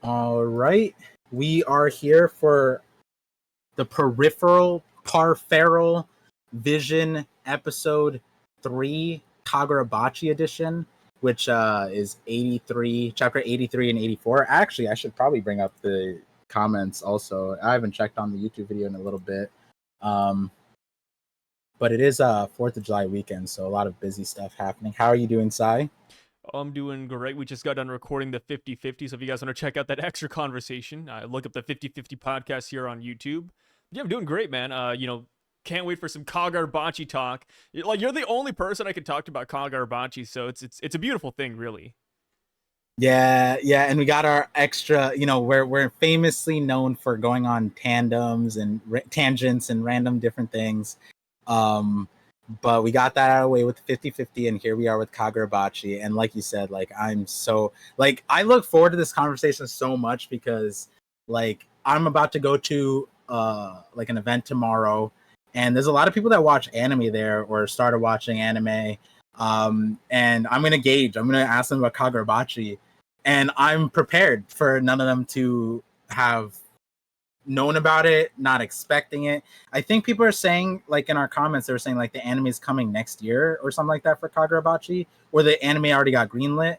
All right. We are here for the Peripheral Vision episode 3, Kagurabachi edition, which is 83, chapter 83 and 84. Actually, I should probably bring up the comments also. I haven't checked on the YouTube video in a little bit. But it is 4th of July weekend, so a lot of busy stuff happening. How are you doing, Sai? I'm doing great. We just got done recording the 50-50, so if you guys want to check out that extra conversation, look up the 50-50 podcast here on YouTube. Yeah, I'm doing great, man. Can't wait for some Kagurabachi talk. You're the only person I can talk to about Kagurabachi, so it's a beautiful thing, really. Yeah, and we got our extra, we're famously known for going on tandems and tangents and random different things. But we got that out of the way with 50-50, and here we are with Kagurabachi. And like you said, I look forward to this conversation so much because I'm about to go to an event tomorrow, and there's a lot of people that watch anime there or started watching anime. And I'm gonna ask them about Kagurabachi, and I'm prepared for none of them to have known about it, not expecting it. I think people are saying, in our comments, they were saying the anime is coming next year or something like that for Kagurabachi, or the anime already got greenlit.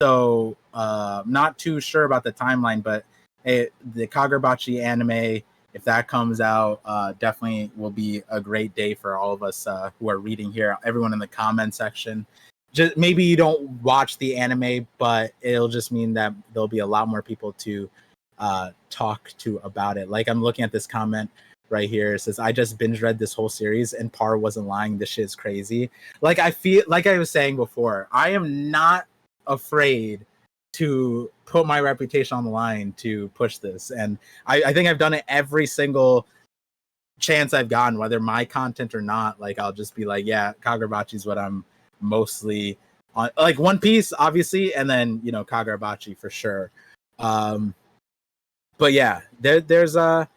So not too sure about the timeline, but the Kagurabachi anime, if that comes out, definitely will be a great day for all of us who are reading here. Everyone in the comment section. Just maybe you don't watch the anime, but it'll just mean that there'll be a lot more people to talk to about it. I'm looking at this comment right here. It says, I just binge read this whole series and Par wasn't lying. This shit is crazy. I feel like I was saying before, I am not afraid to put my reputation on the line to push this. And I think I've done it every single chance I've gotten, whether my content or not. I'll just be yeah, Kagurabachi is what I'm mostly on. One Piece, obviously, and then, Kagurabachi for sure. But yeah, there's a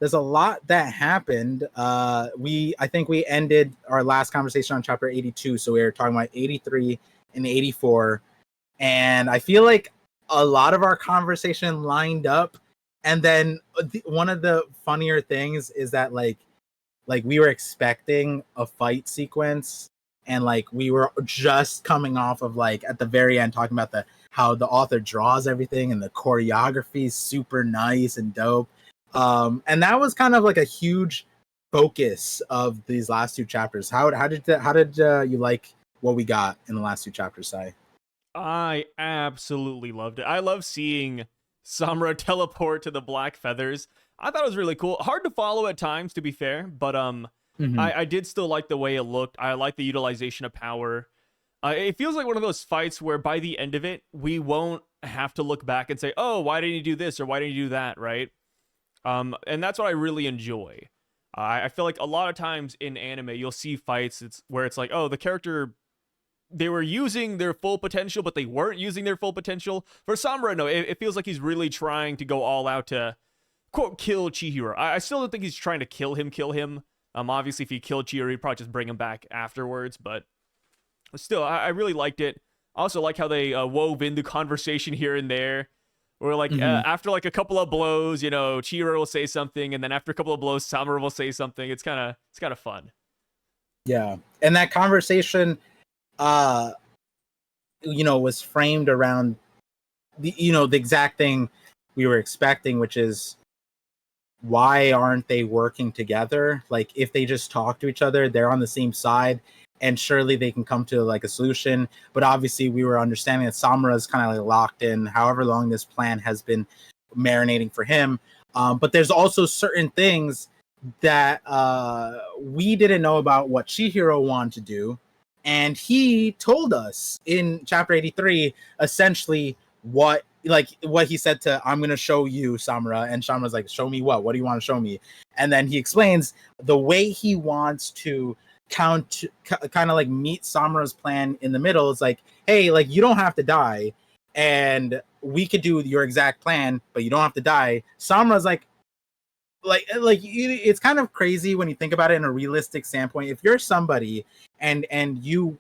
lot that happened. I think we ended our last conversation on chapter 82, so we were talking about 83 and 84, and I feel like a lot of our conversation lined up. And then one of the funnier things is that we were expecting a fight sequence, and we were just coming off of at the very end talking about how the author draws everything and the choreography is super nice and dope. And that was kind of a huge focus of these last two chapters. How did you like what we got in the last two chapters, Sai? I absolutely loved it. I love seeing Samura teleport to the black feathers. I thought it was really cool. Hard to follow at times, to be fair, but I did still like the way it looked. I like the utilization of power. It feels like one of those fights where by the end of it, we won't have to look back and say, oh, why didn't you do this or why didn't you do that, right? And that's what I really enjoy. I feel like a lot of times in anime, you'll see fights where it's like, oh, the character, they were using their full potential, but they weren't using their full potential. For Samura, no, it feels like he's really trying to go all out to, quote, kill Chihiro. I still don't think he's trying to kill him. Obviously, if he killed Chihiro, he'd probably just bring him back afterwards, but still, I really liked it. I also like how they wove in the conversation here and there. Where after a couple of blows, Chihiro will say something, and then after a couple of blows, Samura will say something. It's kind of fun. Yeah, and that conversation, was framed around the exact thing we were expecting, which is why aren't they working together? If they just talk to each other, they're on the same side, and surely they can come to a solution. But obviously we were understanding that Samura is kind of locked in however long this plan has been marinating for him. But there's also certain things that we didn't know about what Chihiro wanted to do. And he told us in chapter 83, essentially what he said to, I'm going to show you, Samura. And Samura's like, show me what? What do you want to show me? And then he explains the way he wants to kind of meet Samura's plan in the middle. It's hey, you don't have to die, and we could do your exact plan, but you don't have to die. Samura's it's kind of crazy when you think about it in a realistic standpoint. If you're somebody and you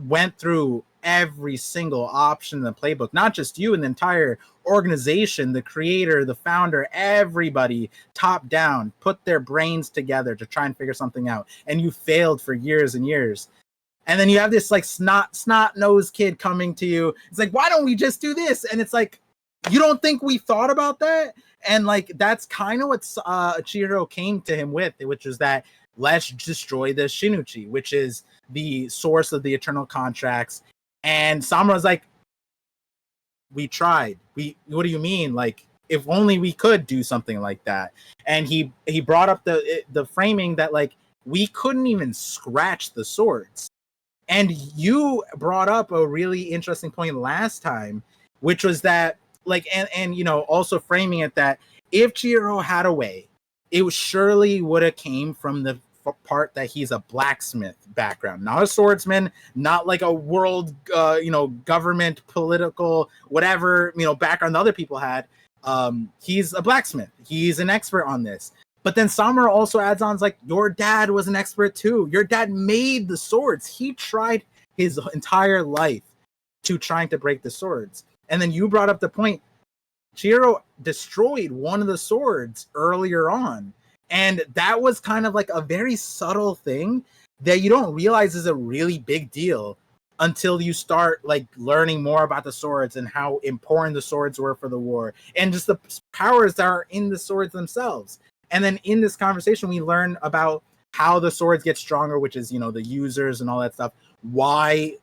went through every single option in the playbook, not just you and the entire organization, the creator, the founder, everybody top down put their brains together to try and figure something out, and you failed for years and years. And then you have this like snot-nosed kid coming to you. It's like, why don't we just do this? And it's like, you don't think we thought about that? And like, that's kind of what Chihiro came to him with, which is that let's destroy the Shinuchi, which is the source of the eternal contracts. And Samura's like, we tried. What do you mean? Like, if only we could do something like that. And he brought up the framing that like we couldn't even scratch the swords. And you brought up a really interesting point last time, which was that like, and you know, also framing it that if Chihiro had a way, it surely would have came from the part that he's a blacksmith background, not a swordsman, not like a world, government, political, whatever, background the other people had. He's a blacksmith. He's an expert on this. But then Samura also adds on, like, your dad was an expert too. Your dad made the swords. He tried his entire life to trying to break the swords. And then you brought up the point, Chihiro destroyed one of the swords earlier on. And that was kind of like a very subtle thing that you don't realize is a really big deal until you start like learning more about the swords and how important the swords were for the war and just the powers that are in the swords themselves. And then in this conversation, we learn about how the swords get stronger, which is, the users and all that stuff. Why,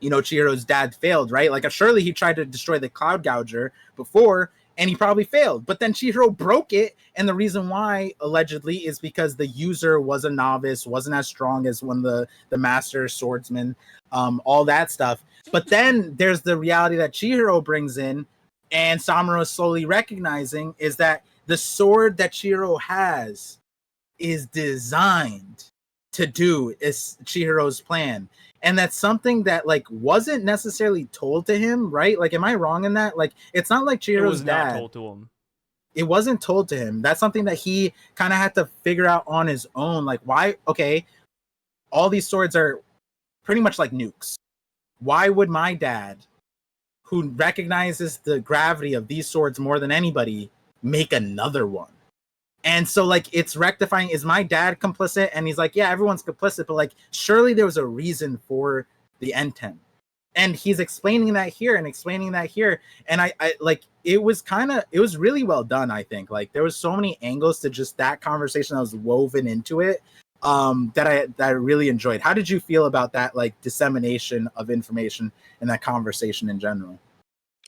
Chihiro's dad failed, right? Like, surely he tried to destroy the Cloud Gouger before, and he probably failed. But then Chihiro broke it, and the reason why, allegedly, is because the user was a novice, wasn't as strong as one of the master swordsmen, all that stuff. But then there's the reality that Chihiro brings in, and Samura is slowly recognizing, is that the sword that Chihiro has is designed to do is Chihiro's plan. And that's something that like wasn't necessarily told to him, right? Like, am I wrong in that? Like, it's not like Chihiro's dad. It was not told to him. It wasn't told to him. That's something that he kind of had to figure out on his own. Like, why? Okay, all these swords are pretty much like nukes. Why would my dad, who recognizes the gravity of these swords more than anybody, make another one? And so like it's rectifying, is my dad complicit? And he's like, yeah, everyone's complicit, but like surely there was a reason for the N10. And he's explaining that here and explaining that here. And I like it was really well done, I think. Like there was so many angles to just that conversation that was woven into it that I really enjoyed. How did you feel about that like dissemination of information in that conversation in general?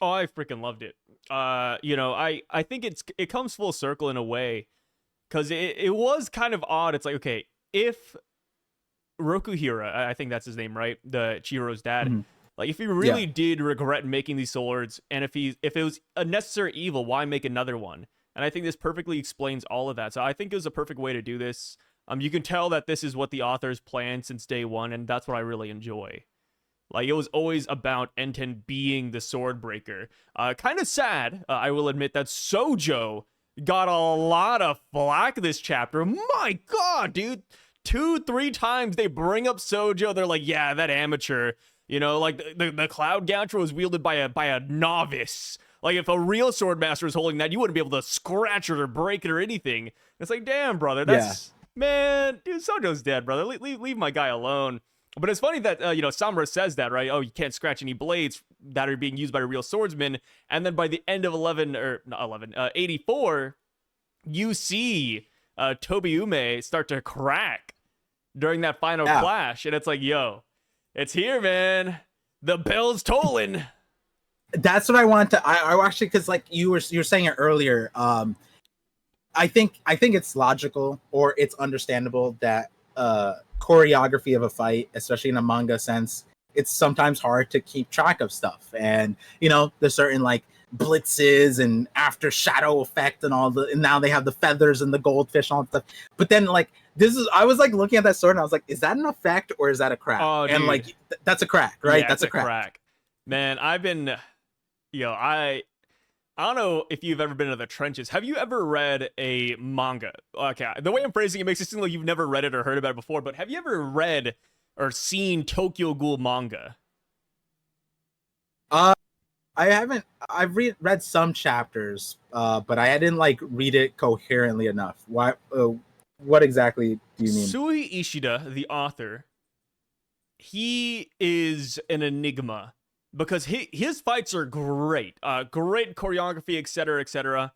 Oh, I freaking loved it. I think it comes full circle in a way, because it was kind of odd. It's like, okay, if Rokuhira, I think that's his name, right? The Chihiro's dad. Mm-hmm. Like, if he really did regret making these swords, and if it was a necessary evil, why make another one? And I think this perfectly explains all of that. So I think it was a perfect way to do this. You can tell that this is what the authors planned since day one, and that's what I really enjoy. Like, it was always about N10 being the sword breaker. Kind of sad, I will admit, that Sojo got a lot of flack this chapter. My God, dude. 2-3 times they bring up Sojo. They're like, yeah, that amateur. Like the Cloud Gouger was wielded by a novice. Like, if a real sword master was holding that, you wouldn't be able to scratch it or break it or anything. It's like, damn, brother. Man, dude, Sojo's dead, brother. Leave my guy alone. But it's funny that, Samura says that, right? Oh, you can't scratch any blades that are being used by a real swordsman. And then by the end of 84, you see Tobiume start to crack during that final clash. And it's like, yo, it's here, man. The bell's tolling. That's what I wanted to... I actually, because like you were saying it earlier, I think it's logical or it's understandable that choreography of a fight, especially in a manga sense, it's sometimes hard to keep track of stuff. And there's certain like blitzes and after shadow effect and and now they have the feathers and the goldfish and all that stuff. But then like I was like looking at that sword and I was like, is that an effect or is that a crack? Oh, and like that's a crack, right? Yeah, that's a crack. Man, I've been I don't know if you've ever been in the trenches. Have you ever read a manga? Okay, the way I'm phrasing it makes it seem like you've never read it or heard about it before, but have you ever read or seen Tokyo Ghoul manga? Uh, I haven't. I've read some chapters, but I didn't like read it coherently enough. Why? What exactly do you mean? Sui Ishida, the author, he is an enigma because his fights are great, great choreography, etc., etc.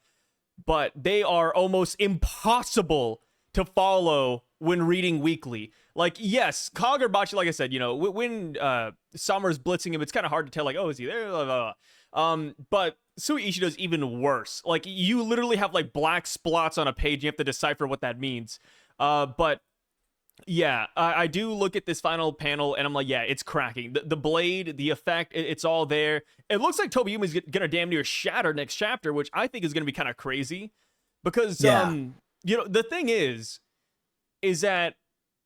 But they are almost impossible to follow when reading weekly. Like, yes, Kagurabachi, like I said, when Samura's blitzing him, it's kind of hard to tell, like, oh, is he there? Blah, blah, blah. But Sui Ishida's even worse. Like, you literally have, like, black splots on a page. You have to decipher what that means. But yeah, I do look at this final panel and I'm like, yeah, it's cracking. The blade, the effect, it's all there. It looks like Tobiyumi's gonna damn near shatter next chapter, which I think is gonna be kind of crazy. Because the thing is that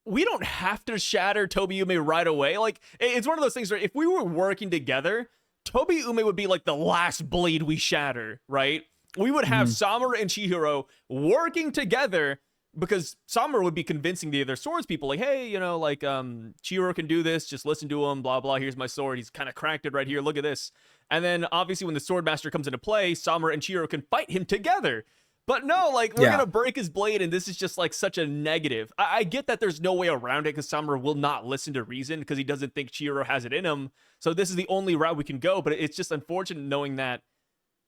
we don't have to shatter Tobiyumi right away. Like, it's one of those things where if we were working together, Tobiyumi would be like the last blade we shatter, right? We would have Samura and Chihiro working together, because Samura would be convincing the other swords people, like, hey, Chihiro can do this, just listen to him, blah, blah, here's my sword, he's kind of cracked it right here, look at this. And then, obviously, when the sword master comes into play, Samura and Chihiro can fight him together. But no, like, we're gonna break his blade, and this is just, like, such a negative. I get that there's no way around it, because Samura will not listen to reason, because he doesn't think Chihiro has it in him, so this is the only route we can go, but it's just unfortunate knowing that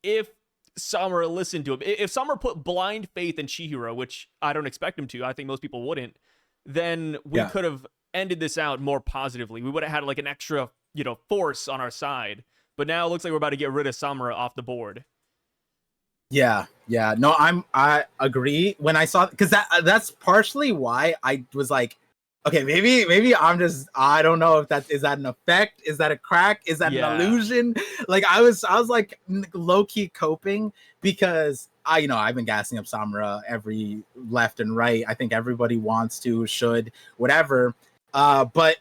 if Samura listened to him. If Samura put blind faith in Chihiro, which I don't expect him to, I think most people wouldn't, then we could have ended this out more positively. We would have had like an extra, force on our side. But now it looks like we're about to get rid of Samura off the board. Yeah. No, I agree. When I saw, because that's partially why I was like, okay, maybe I don't know if is that an effect? Is that a crack? Is that an illusion? Like I was like low key coping because I've been gassing up Samura every left and right. I think everybody wants to, should, whatever. But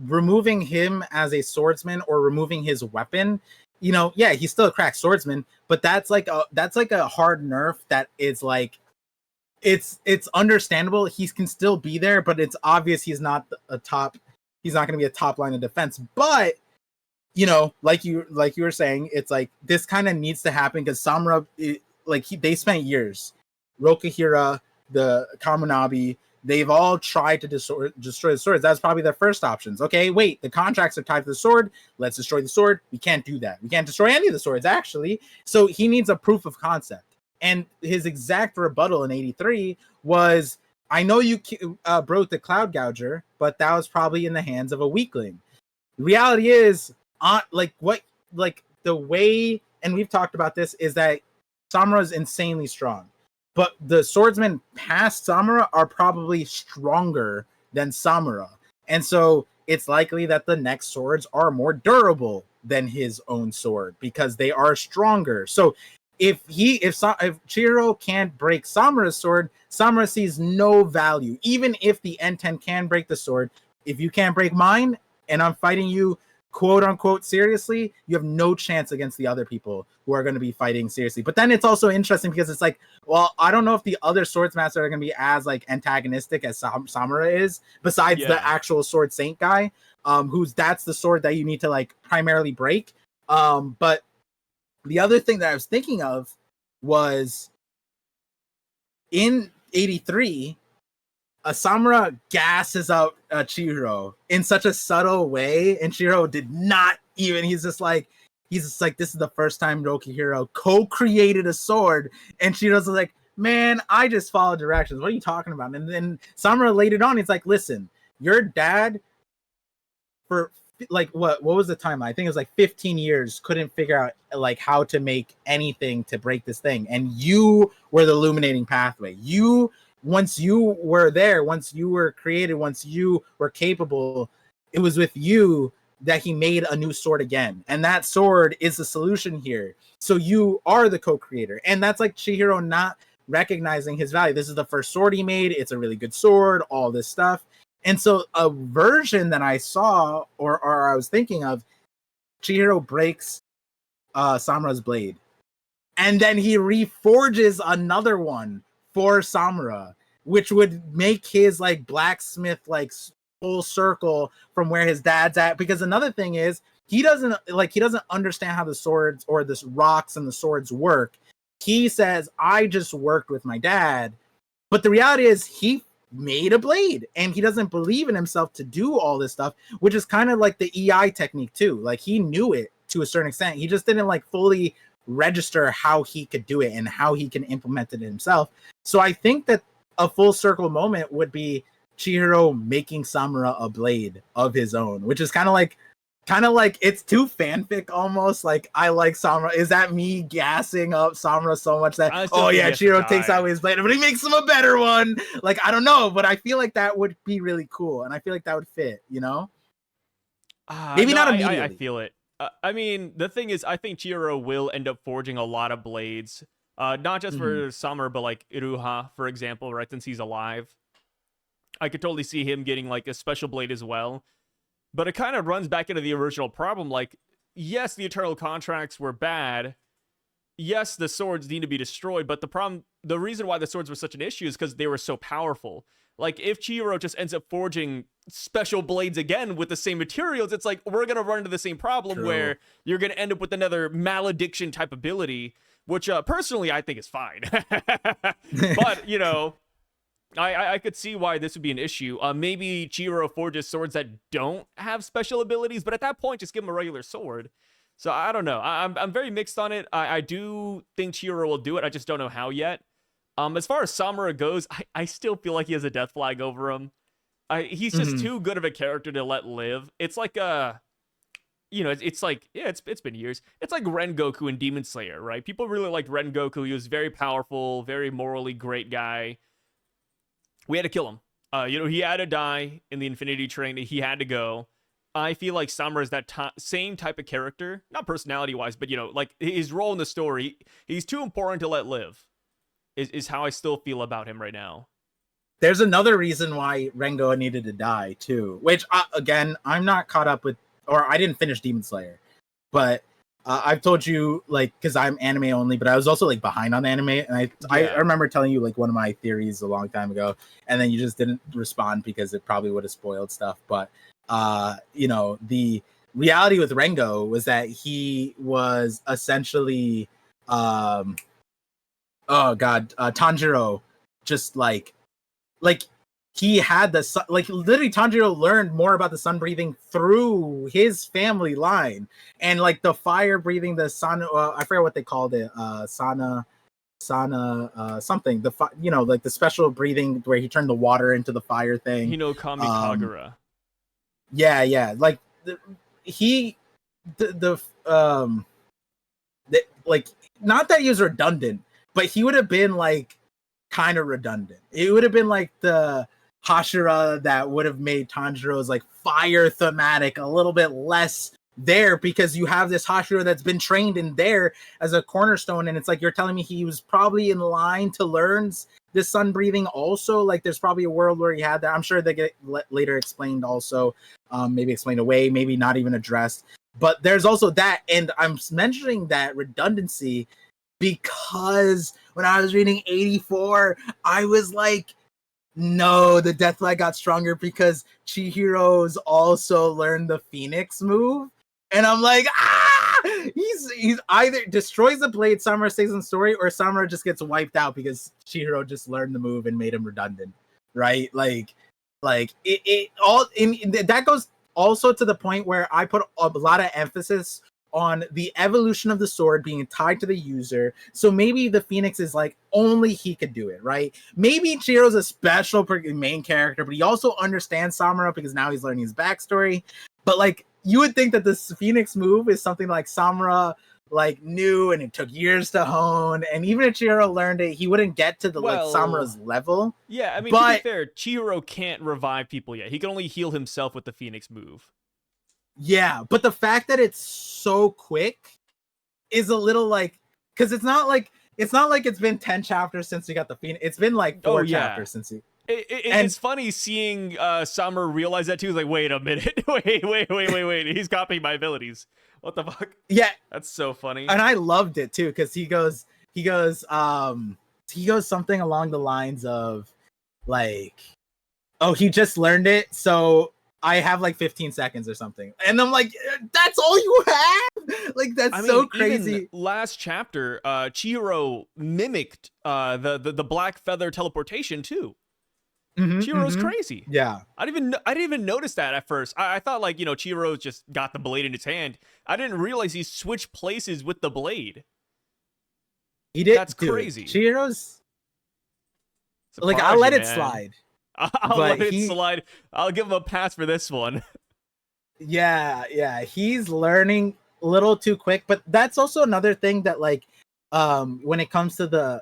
removing him as a swordsman or removing his weapon, he's still a cracked swordsman, but that's like a hard nerf that is like, it's understandable. He can still be there, but it's obvious he's not he's not going to be a top line of defense. But like you were saying, it's like this kind of needs to happen because Samura, they spent years, Rokuhira, the Kamunabi, they've all tried to destroy the swords. That's probably their first options. Okay, wait, the contracts are tied to the sword. Let's destroy the sword. We can't do that. We can't destroy any of the swords, actually. So he needs a proof of concept. And his exact rebuttal in 83 was, I know you broke the Cloud Gouger, but that was probably in the hands of a weakling. The reality is, the way, and we've talked about this, is that Samura is insanely strong. But the swordsmen past Samura are probably stronger than Samura. And so it's likely that the next swords are more durable than his own sword because they are stronger. So if Chihiro can't break Samura's sword, Samura sees no value. Even if the N10 can break the sword, if you can't break mine and I'm fighting you quote unquote seriously, you have no chance against the other people who are going to be fighting seriously. But then it's also interesting because it's like, well, I don't know if the other swordsmasters are going to be as like antagonistic as Samura is, besides the actual sword saint guy, that's the sword that you need to like primarily break. But the other thing that I was thinking of was in 83, Samura gasses out Chihiro in such a subtle way, and Chihiro did not even. He's just like, this is the first time Rokuhiro co-created a sword, and Chihiro's like, man, I just followed directions. What are you talking about? And then Samura laid it on. He's like, listen, your dad for like what was the timeline? I think it was like 15 years, couldn't figure out like how to make anything to break this thing, and you were the illuminating pathway. Once you were there, once you were created, once you were capable, it was with you that he made a new sword again. And that sword is the solution here. So you are the co-creator. And that's like Chihiro not recognizing his value. This is the first sword he made. It's a really good sword, all this stuff. And so a version that I saw or I was thinking of, Chihiro breaks Samura's blade. And then he reforges another one for Samura, which would make his like blacksmith like full circle from where his dad's at. Because another thing is, he doesn't understand how the swords or the rocks and the swords work. He says, I just worked with my dad. But the reality is he made a blade and he doesn't believe in himself to do all this stuff, which is kind of like the EI technique too. Like he knew it to a certain extent. He just didn't like fully register how he could do it and how he can implement it himself. So I think that a full circle moment would be Chihiro making Samura a blade of his own, which is kind of like it's too fanfic almost. Like I like Samura. Is that me gassing up Samura so much that Chihiro takes out his blade, but he makes him a better one? Like I don't know, but I feel like that would be really cool, and I feel like that would fit. You know, maybe not immediately. I feel it. I mean, the thing is, I think Chihiro will end up forging a lot of blades, not just for Samura, but like Iruha, for example, right? Since he's alive, I could totally see him getting like a special blade as well. But it kind of runs back into the original problem. Like, yes, the Eternal Contracts were bad. Yes, the swords need to be destroyed. But the reason why the swords were such an issue is because they were so powerful. Like, if Chihiro just ends up forging special blades again with the same materials, it's like, we're going to run into the same problem where you're going to end up with another malediction type ability, which personally I think is fine. But, you know, I could see why this would be an issue. Maybe Chihiro forges swords that don't have special abilities, but at that point, just give him a regular sword. So I don't know. I'm very mixed on it. I do think Chihiro will do it. I just don't know how yet. As far as Samura goes, I still feel like he has a death flag over him. He's just too good of a character to let live. It's like it's like, yeah, it's been years. It's like Rengoku in Demon Slayer, right? People really liked Rengoku. He was very powerful, very morally great guy. We had to kill him. He had to die in the Infinity Train. He had to go. I feel like Samura is that same type of character, not personality-wise, but, like his role in the story, he's too important to let live, is how I still feel about him right now. There's another reason why Rengo needed to die, too, which, again, I'm not caught up with, or I didn't finish Demon Slayer, but I've told you, like, because I'm anime only, but I was also, like, behind on anime, and I remember telling you, like, one of my theories a long time ago, and then you just didn't respond because it probably would have spoiled stuff, but, the reality with Rengo was that he was essentially, Tanjiro, just, like, he had the sun, like literally Tanjiro learned more about the sun breathing through his family line, and like the fire breathing, the sun, I forget what they called it, sana something, like the special breathing where he turned the water into the fire thing. Hinokami Kagura. Yeah, like like, not that he was redundant, but he would have been like kind of redundant. It would have been like the Hashira that would have made Tanjiro's like fire thematic a little bit less there, because you have this Hashira that's been trained in there as a cornerstone, and it's like you're telling me he was probably in line to learn this sun breathing also. Like there's probably a world where he had that. I'm sure they get later explained also, maybe explained away, maybe not even addressed, but there's also that. And I'm mentioning that redundancy because when I was reading 84, I was like, no, the death flag got stronger because Chihiro's also learned the Phoenix move. And I'm like, he's either destroys the blade, Samura stays in the story, or Samura just gets wiped out because Chihiro just learned the move and made him redundant, right? Like it all that goes also to the point where I put a lot of emphasis on the evolution of the sword being tied to the user. So maybe the Phoenix is like only he could do it, right? Maybe Chihiro's a special main character, but he also understands Samura because now he's learning his backstory. But like you would think that this Phoenix move is something like Samura like knew and it took years to hone, and even if Chihiro learned it, he wouldn't get to the like Samura's level. Yeah, I mean, to be fair, Chihiro can't revive people yet. He can only heal himself with the Phoenix move. Yeah, but the fact that it's so quick is a little like, because it's not like it's been 10 chapters since we got the Phoenix. It's been like 4 chapters since he. It's funny seeing Samura realize that too. He's like, wait a minute, wait. He's copying my abilities. What the fuck? Yeah, that's so funny. And I loved it too because he goes something along the lines of like, oh, he just learned it, so I have like 15 seconds or something. And I'm like, that's all you have? Like, that's so crazy. Even last chapter, Chihiro mimicked the black feather teleportation too. Chihiro's crazy. Yeah. I didn't even notice that at first. I thought like, Chihiro just got the blade in his hand. I didn't realize he switched places with the blade. He did. That's crazy. Chihiro's like, I'll let it slide. I'll let it slide. I'll give him a pass for this one. Yeah. He's learning a little too quick, but that's also another thing that like, when it comes to the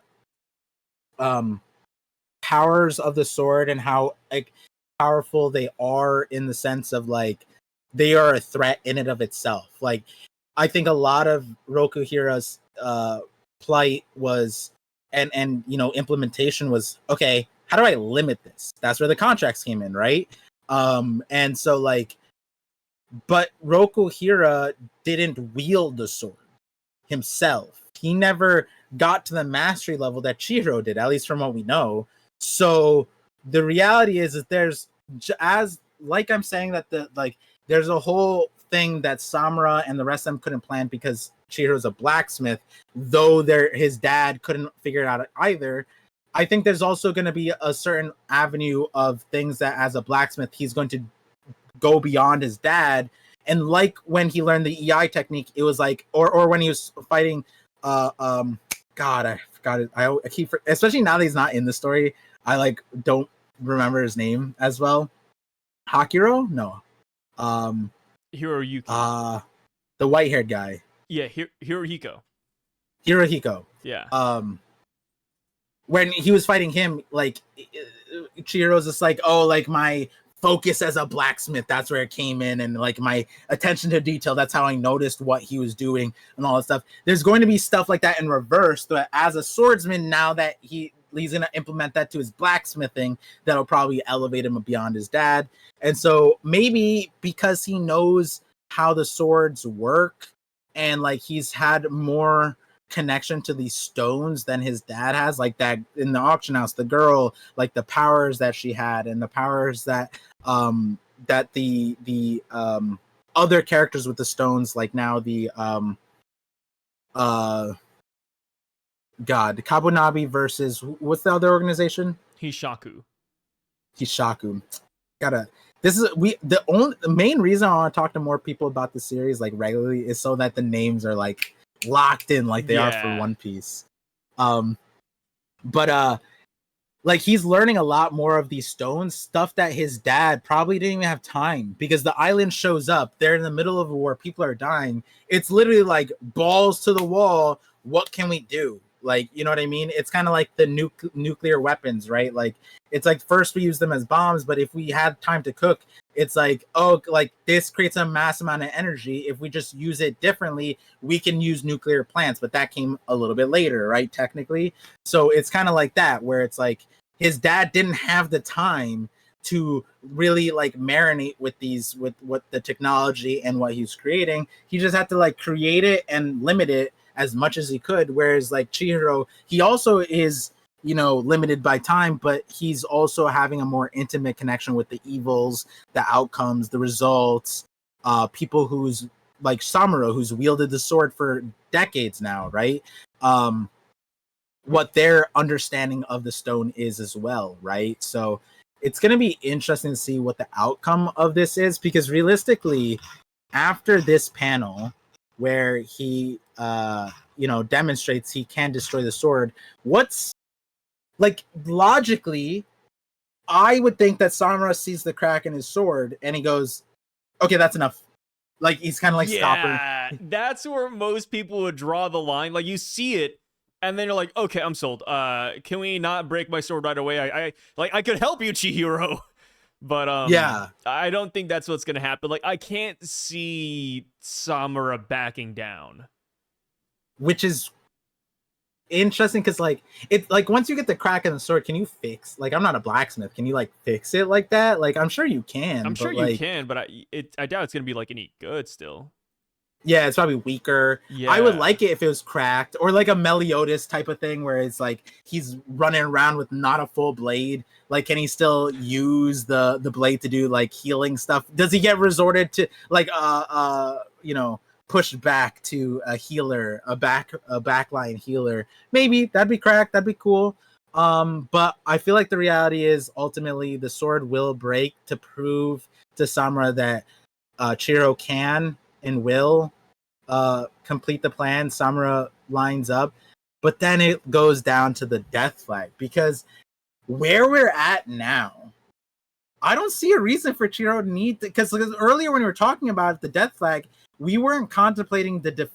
powers of the sword and how like powerful they are in the sense of like they are a threat in and of itself. Like, I think a lot of Rokuhira's plight was and implementation was, okay, how do I limit this? That's where the contracts came in, right? And so like, but Rokuhira didn't wield the sword himself. He never got to the mastery level that Chihiro did, at least from what we know. So the reality is that there's, as like I'm saying, that there's a whole thing that Samura and the rest of them couldn't plan because Chihiro's a blacksmith, though his dad couldn't figure it out either. I think there's also going to be a certain avenue of things that as a blacksmith, he's going to go beyond his dad. And like when he learned the EI technique, it was like, or when he was fighting, God, I forgot it. I keep, especially now that he's not in the story, I like don't remember his name as well. Hakiro? No. Hiroyuki. The white-haired guy. Yeah, Hirohiko. Yeah. When he was fighting him, like Chihiro's just like, oh, like my focus as a blacksmith, that's where it came in, and like my attention to detail, that's how I noticed what he was doing and all that stuff. There's going to be stuff like that in reverse, but as a swordsman, now that he's going to implement that to his blacksmithing, that'll probably elevate him beyond his dad. And so maybe because he knows how the swords work and like he's had more connection to these stones than his dad has, like that in the auction house, the girl, like the powers that she had and the powers that that the other characters with the stones, like now the Kabunabi versus what's the other organization? Hishaku. The main reason I want to talk to more people about the series like regularly is so that the names are like locked in like they are for One Piece. But like he's learning a lot more of these stones, stuff that his dad probably didn't even have time, because the island shows up, they're in the middle of a war, people are dying, it's literally like balls to the wall, what can we do? Like, you know what I mean? It's kind of like the nuclear weapons, right? Like, it's like first we use them as bombs, but if we had time to cook, it's like, oh, like this creates a mass amount of energy. If we just use it differently, we can use nuclear plants, but that came a little bit later, right? Technically. So it's kind of like that, where it's like his dad didn't have the time to really like marinate with what the technology and what he's creating. He just had to like create it and limit it as much as he could. Whereas like Chihiro, he also is, you know, limited by time, but he's also having a more intimate connection with the evils, the outcomes, the results, people who's like Samura, who's wielded the sword for decades now, right? What their understanding of the stone is as well, right? So it's going to be interesting to see what the outcome of this is, because realistically, after this panel where he demonstrates he can destroy the sword, what's like logically, I would think that Samura sees the crack in his sword and he goes, okay, that's enough. Like he's kind of like stopping. Yeah, that's where most people would draw the line. Like you see it and then you're like, okay, I'm sold. Can we not break my sword right away? I could help you, Chihiro. But yeah, I don't think that's what's gonna happen. Like I can't see Samura backing down. Which is interesting, because like it, like once you get the crack in the sword, can you fix, like I'm not a blacksmith, can you like fix it like that? Like I'm sure you can. I'm sure you can, but I doubt it's gonna be like any good still. Yeah, it's probably weaker. Yeah. I would like it if it was cracked, or like a Meliodas type of thing where it's like he's running around with not a full blade. Like, can he still use the blade to do like healing stuff? Does he get resorted to like pushed back to a healer, a backline healer? Maybe that'd be cracked. That'd be cool. But I feel like the reality is ultimately the sword will break to prove to Samura that Chihiro can and will complete the plan. Samura lines up, but then it goes down to the death flag, because where we're at now, I don't see a reason for Chihiro to need to, because earlier when we were talking about the death flag, we weren't contemplating the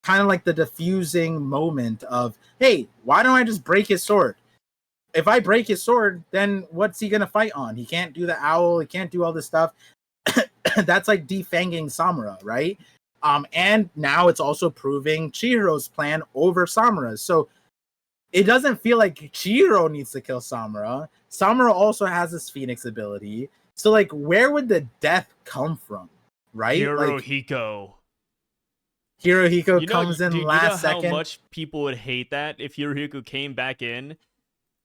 kind of like the diffusing moment of, hey, why don't I just break his sword? If I break his sword, then what's he gonna fight on? He can't do the owl, he can't do all this stuff. That's like defanging Samura, right? And now it's also proving Chihiro's plan over Samura's. So it doesn't feel like Chihiro needs to kill Samura. Samura also has this Phoenix ability. So like, where would the death come from, right? Hirohiko. Hirohiko comes in last second. How much people would hate that if Hirohiko came back in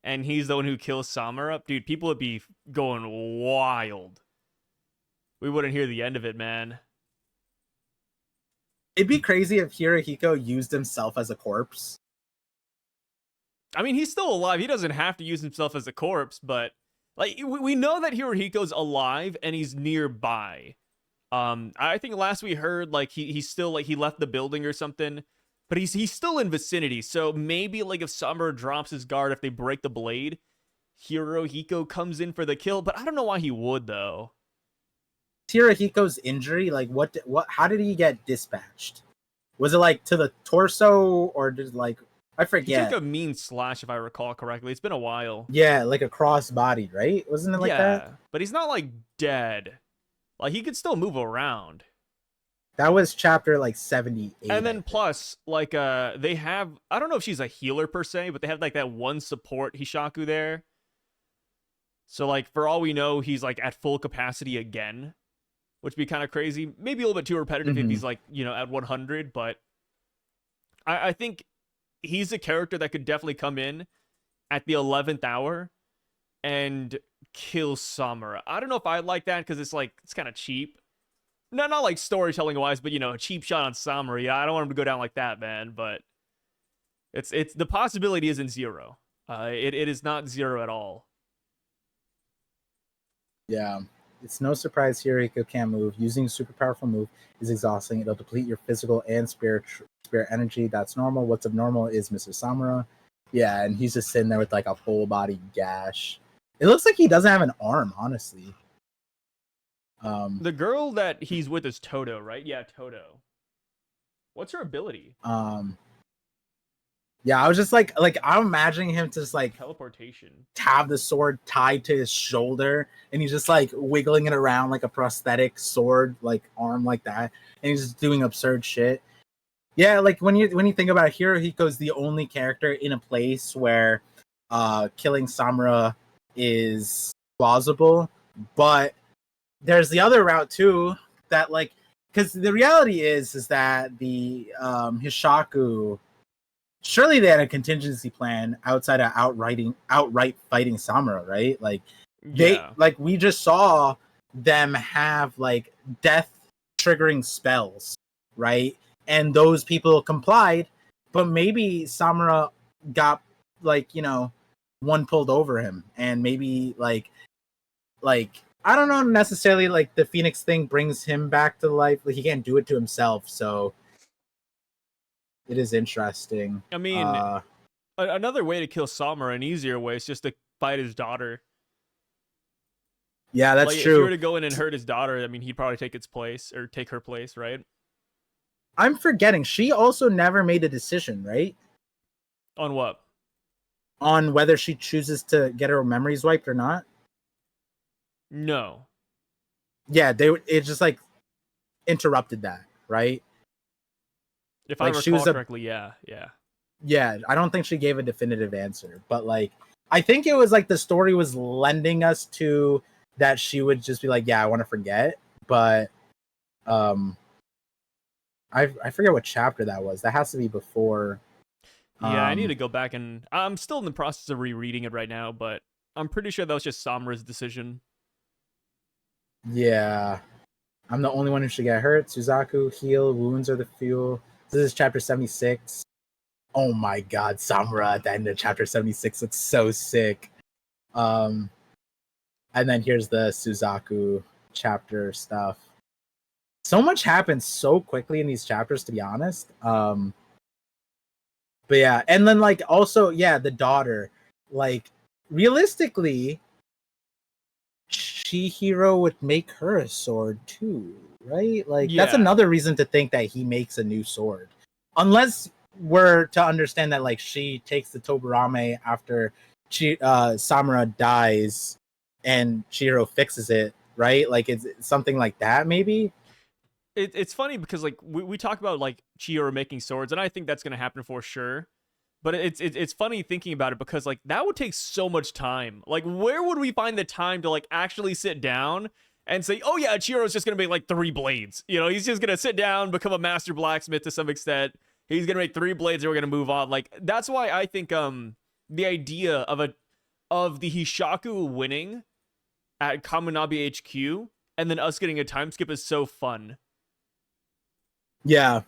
and he's the one who kills Samura? Dude, people would be going wild. We wouldn't hear the end of it, man. It'd be crazy if Hirohiko used himself as a corpse. I mean, he's still alive. He doesn't have to use himself as a corpse, but like we know that Hirohiko's alive and he's nearby. I think last we heard like he's still like he left the building or something, but he's still in vicinity. So maybe like if Samura drops his guard, if they break the blade, Hirohiko comes in for the kill. But I don't know why he would though. Hirohiko's injury, like what how did he get dispatched? Was it like to the torso, or did like, I forget. He took a mean slash if I recall correctly. It's been a while. Yeah, like a cross-body, right? Wasn't it like that? Yeah, but he's not like dead. Like he could still move around. That was chapter like 78. And then plus, like they have, I don't know if she's a healer per se, but they have like that one support Hishaku there. So like for all we know, he's like at full capacity again, which would be kind of crazy. Maybe a little bit too repetitive if he's like, at 100, but I think he's a character that could definitely come in at the 11th hour and kill Samura. I don't know if I like that because it's kind of cheap. Not like storytelling wise, but a cheap shot on Samura. Yeah, I don't want him to go down like that, man. But it's the possibility isn't zero. It is not zero at all. Yeah, it's no surprise Hirohiko can't move. Using a super powerful move is exhausting. It'll deplete your physical and spirit energy. That's normal. What's abnormal is Mr. Samura. Yeah, and he's just sitting there with like a full body gash. It looks like he doesn't have an arm, honestly. The girl that he's with is Toto, right? Yeah, Toto. What's her ability? Yeah, I was just like I'm imagining him just like teleportation, have the sword tied to his shoulder, and he's just like wiggling it around like a prosthetic sword, like arm like that, and he's just doing absurd shit. Yeah, like when you think about it, Hirohiko's the only character in a place where killing Samura is plausible, but there's the other route too, that like, because the reality is that the Hishaku, surely they had a contingency plan outside of outright fighting Samura, right? Like like we just saw them have like death triggering spells, right? And those people complied, but maybe Samura got like, one pulled over him, and maybe like I don't know necessarily like the Phoenix thing brings him back to life. Like he can't do it to himself, so it is interesting. I mean, another way to kill Samura, an easier way, is just to fight his daughter. Yeah, that's true. If you were to go in and hurt his daughter, I mean, he'd probably take her place, right? I'm forgetting. She also never made a decision, right? On what? On whether she chooses to get her memories wiped or not. No. Yeah, it just like interrupted that, right? If I recall correctly, yeah. Yeah, I don't think she gave a definitive answer, but like I think it was like the story was lending us to that she would just be like, yeah, I want to forget, but Um, I forget what chapter that was. That has to be before. Yeah, I need to go back, and I'm still in the process of rereading it right now, but I'm pretty sure that was just Samura's decision. Yeah. I'm the only one who should get hurt. Suzaku, heal. Wounds are the fuel. This is chapter 76. Oh my god, Samura at the end of chapter 76 looks so sick. And then here's the Suzaku chapter stuff. So much happens so quickly in these chapters, to be honest. But yeah, and then like also, yeah, the daughter. Like, realistically, Chihiro would make her a sword too, right? Like, that's another reason to think that he makes a new sword. Unless we're to understand that like she takes the Toburame after Samura dies and Chihiro fixes it, right? Like, it's something like that, maybe. It's funny because like we talk about like Chihiro making swords, and I think that's gonna happen for sure. But it's funny thinking about it because like that would take so much time. Like, where would we find the time to like actually sit down and say, oh yeah, Chihiro's just gonna make like 3 blades. You know, he's just gonna sit down, become a master blacksmith to some extent. He's gonna make 3 blades, and we're gonna move on. Like, that's why I think the idea of the Hishaku winning at Kaminabi HQ and then us getting a time skip is so fun. Yeah.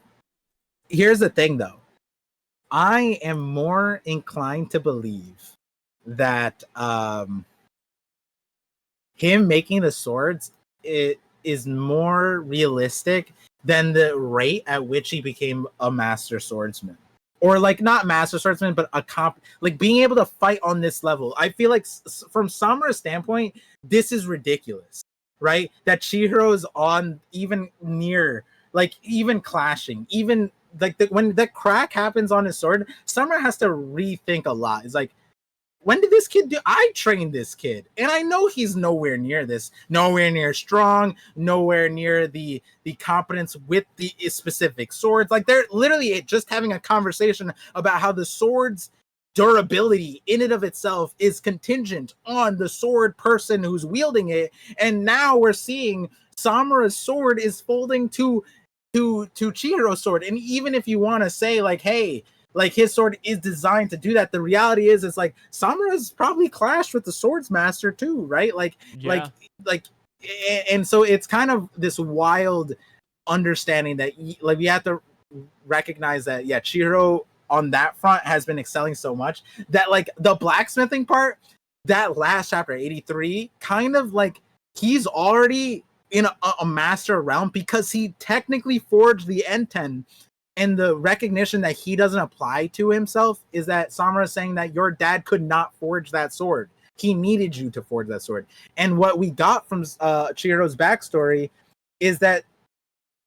Here's the thing though. I am more inclined to believe that him making the swords, it is more realistic than the rate at which he became a master swordsman. Or like, not master swordsman, but like being able to fight on this level. I feel like from Samura's standpoint, this is ridiculous, right? That Chihiro is on even near, like even clashing, even like when the crack happens on his sword, Samura has to rethink a lot. It's like, when did this kid do? I trained this kid, and I know he's nowhere near this, nowhere near strong, nowhere near the competence with the specific swords. Like, they're literally just having a conversation about how the sword's durability in and of itself is contingent on the sword person who's wielding it. And now we're seeing Samura's sword is folding to Chihiro's sword. And even if you want to say like, hey, like his sword is designed to do that, the reality is it's like Samura's probably clashed with the swords master too, right? Like, and so it's kind of this wild understanding that like we have to recognize that Chihiro on that front has been excelling so much that like the blacksmithing part, that last chapter 83, kind of like he's already in a master realm because he technically forged the N10. And the recognition that he doesn't apply to himself is that Samura is saying that your dad could not forge that sword. He needed you to forge that sword. And what we got from Chihiro's backstory is that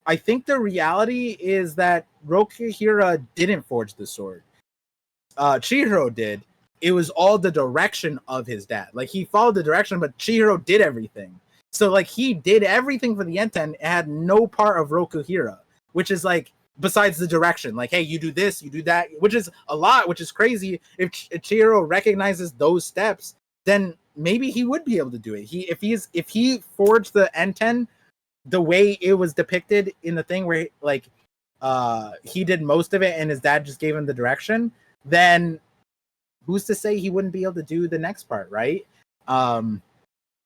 I think the reality is that Rokuhira didn't forge the sword. Chihiro did. It was all the direction of his dad. Like, he followed the direction, but Chihiro did everything. So like he did everything for the Enten and had no part of Rokuhira, which is like, besides the direction, like, hey, you do this, you do that, which is a lot, which is crazy. If Chihiro recognizes those steps, then maybe he would be able to do it. If he forged the N10 the way it was depicted in the thing where like he did most of it and his dad just gave him the direction, then who's to say he wouldn't be able to do the next part, right?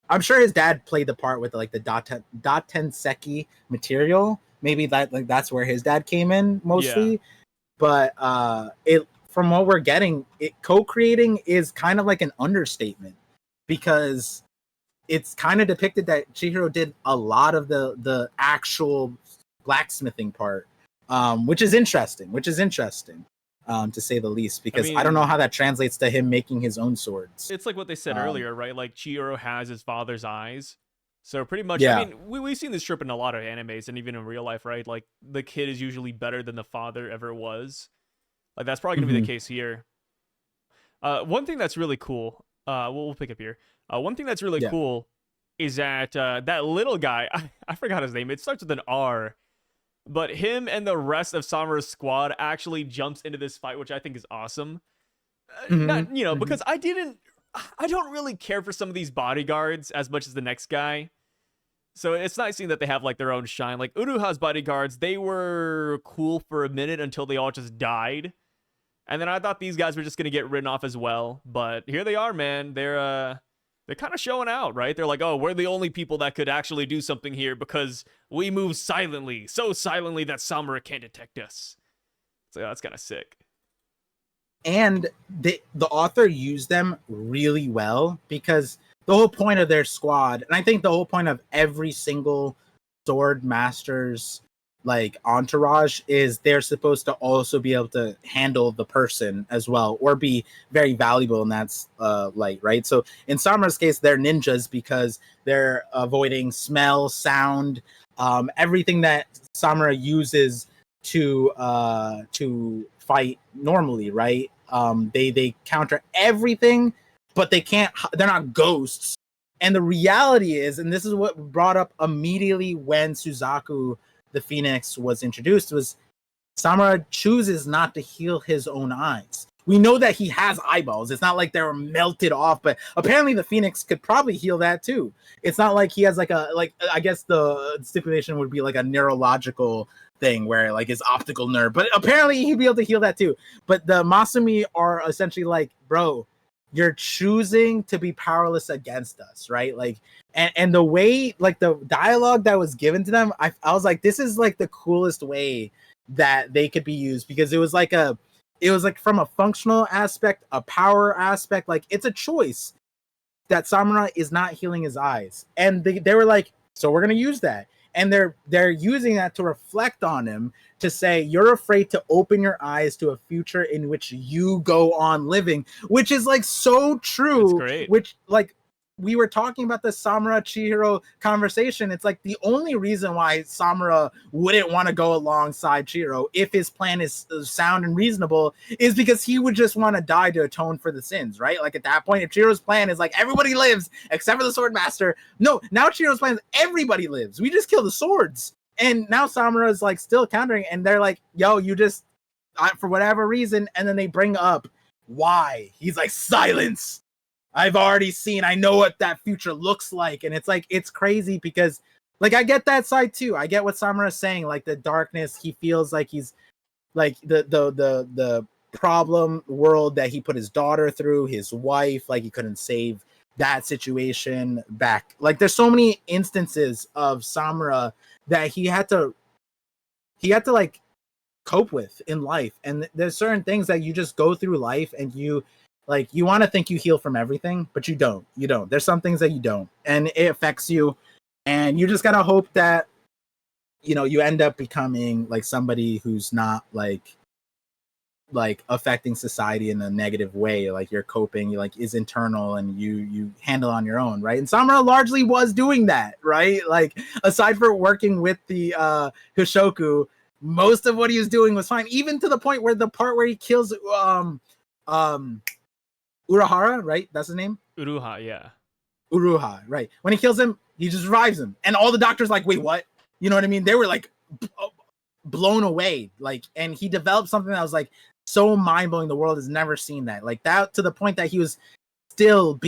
I'm sure his dad played the part with like the Datenseki material. Maybe that's where his dad came in mostly. Yeah. But it, from what we're getting, co-creating is kind of like an understatement, because it's kind of depicted that Chihiro did a lot of the actual blacksmithing part, which is interesting. To say the least, because I don't know how that translates to him making his own swords. It's like what they said earlier, right? Like, Chihiro has his father's eyes. So pretty much, yeah. I mean, we've seen this trope in a lot of animes and even in real life, right? Like, the kid is usually better than the father ever was. Like, that's probably going to be the case here. One thing that's really cool, we'll pick up here. One thing that's really cool is that that little guy, I forgot his name. It starts with an R. But him and the rest of Samura's squad actually jumps into this fight, which I think is awesome. Not, because I don't really care for some of these bodyguards as much as the next guy. So it's nice seeing that they have like their own shine. Like Uruha's bodyguards, they were cool for a minute until they all just died. And then I thought these guys were just gonna get written off as well. But here they are, man. They're kind of showing out, right? They're like, oh, we're the only people that could actually do something here because we move silently. So silently that Samura can't detect us. So that's kind of sick. And the author used them really well, because the whole point of their squad, and I think the whole point of every single sword master's like entourage, is they're supposed to also be able to handle the person as well, or be very valuable in that light, right? So in Samura's case, they're ninjas because they're avoiding smell, sound, everything that Samura uses to fight normally, right? They counter everything, but they're not ghosts. And the reality is, and this is what brought up immediately when Suzaku the Phoenix was introduced, was Samura chooses not to heal his own eyes. We know that he has eyeballs. It's not like they were melted off, but apparently the Phoenix could probably heal that too. It's not like he has like I guess the stipulation would be like a neurological thing where like his optical nerve, but apparently he'd be able to heal that too. But the Masumi are essentially like, bro, you're choosing to be powerless against us, right? Like, and the way, like the dialogue that was given to them, I was like, this is like the coolest way that they could be used, because it was like from a functional aspect, a power aspect, like it's a choice that Samura is not healing his eyes, and they were like, so we're gonna use that. And they're using that to reflect on him, to say you're afraid to open your eyes to a future in which you go on living, which is like so true. That's great. Which, like, we were talking about the Samura Chihiro conversation. It's like the only reason why Samura wouldn't want to go alongside Chihiro, if his plan is sound and reasonable, is because he would just want to die to atone for the sins, right? Like at that point, if Chihiro's plan is like everybody lives except for the sword master, no, now Chihiro's plan is everybody lives. We just kill the swords. And now Samura is like still countering, and they're like, yo, you just, for whatever reason, and then they bring up why. He's like, silence. I've already seen, I know what that future looks like. And it's like, it's crazy because, like, I get that side too. I get what Samura is saying, like the darkness, he feels like he's like the problem world that he put his daughter through, his wife, like he couldn't save that situation back. Like there's so many instances of Samura that he had to like cope with in life. And there's certain things that you just go through life and you want to think you heal from everything, but you don't. There's some things that you don't, and it affects you, and you just gotta hope that you end up becoming like somebody who's not like affecting society in a negative way. Like you're coping, you like is internal, and you handle on your own, right? And Samura largely was doing that, right? Like aside for working with the Hoshoku, most of what he was doing was fine, even to the point where the part where he kills Urahara, right? That's his name? Uruha, yeah. Uruha, right. When he kills him, he just revives him. And all the doctors like, wait, what? You know what I mean? They were like blown away. Like, and he developed something that was like so mind-blowing. The world has never seen that. Like that, to the point that he was still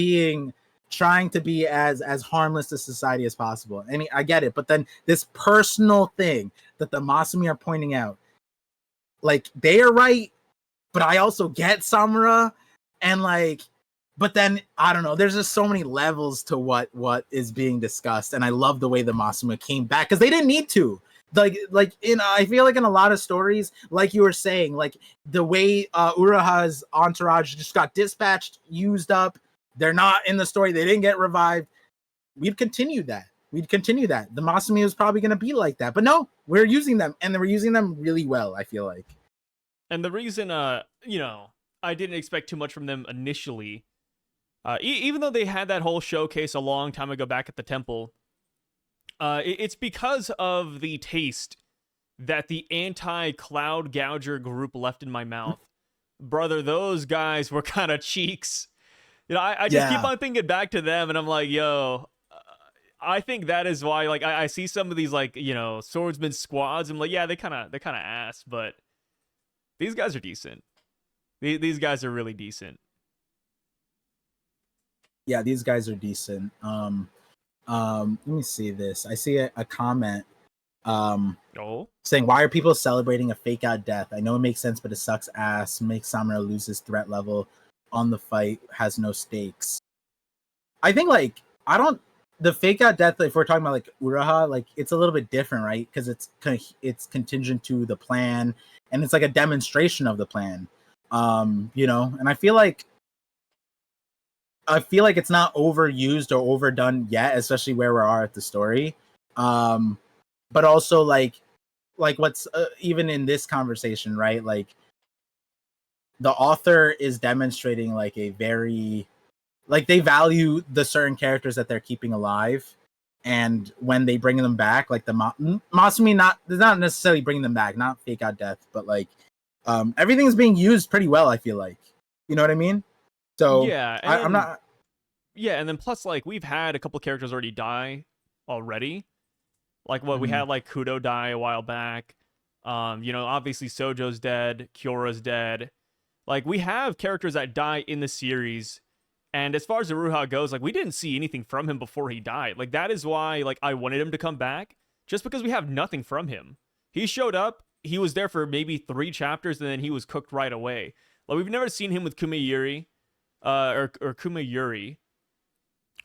trying to be as harmless to society as possible. And I get it. But then this personal thing that the Masumi are pointing out, like they are right, but I also get Samura. And like, but then I don't know, there's just so many levels to what is being discussed, and I love the way the Masuma came back, because they didn't need to. Like I feel like in a lot of stories, like you were saying, like the way Uraha's entourage just got dispatched, used up, they're not in the story, they didn't get revived. We'd continue that. The Masumi was probably going to be like that, but no, we're using them, and we're using them really well, I feel like. And the reason, I didn't expect too much from them initially. Even though they had that whole showcase a long time ago back at the temple, it's because of the taste that the anti-Cloud Gouger group left in my mouth. Brother, those guys were kind of cheeks. I just keep on thinking back to them, and I'm like, yo, I think that is why, like, I see some of these, like, swordsman squads, I'm like, yeah, they kind of ass, but these guys are decent. These guys are really decent. Yeah, these guys are decent. Let me see this. I see a comment Oh, saying, why are people celebrating a fake out death? I know it makes sense, but it sucks ass. Makes Samura lose his threat level on the fight, has no stakes. I think like I don't the fake out death, if we're talking about like Uraha, like it's a little bit different, right? Because it's contingent to the plan and it's like a demonstration of the plan. And I feel like it's not overused or overdone yet, especially where we are at the story. But also like what's even in this conversation, right? Like the author is demonstrating like a very like they value the certain characters that they're keeping alive, and when they bring them back, like the Masumi, not necessarily bringing them back, not fake out death, but like everything's being used pretty well. I feel like, you know what I mean. So yeah, I'm not. Yeah, and then plus like we've had a couple characters already die already. Like what we Mhm. had like Kudo die a while back. Obviously Sojo's dead, Kyora's dead. Like we have characters that die in the series. And as far as Iruha goes, like we didn't see anything from him before he died. Like that is why like I wanted him to come back, just because we have nothing from him. He showed up, he was there for maybe 3 chapters, and then he was cooked right away. Like we've never seen him with Kumayuri, or Kumayuri.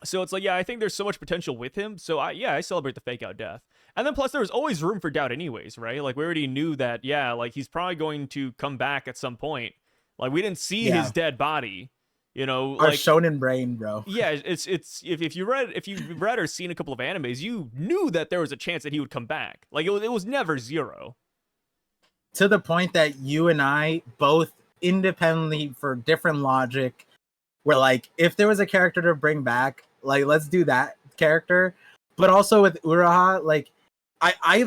So it's like, yeah, I think there's so much potential with him. So I celebrate the fake out death. And then plus there was always room for doubt anyways, right? Like we already knew that, yeah, like he's probably going to come back at some point. Like we didn't see Yeah, his dead body, our like shonen brain, bro. yeah, it's if you've read or seen a couple of animes, you knew that there was a chance that he would come back. Like it was never zero. To the point that you and I both independently, for different logic, were like, if there was a character to bring back, like let's do that character. But also with Uraha, like I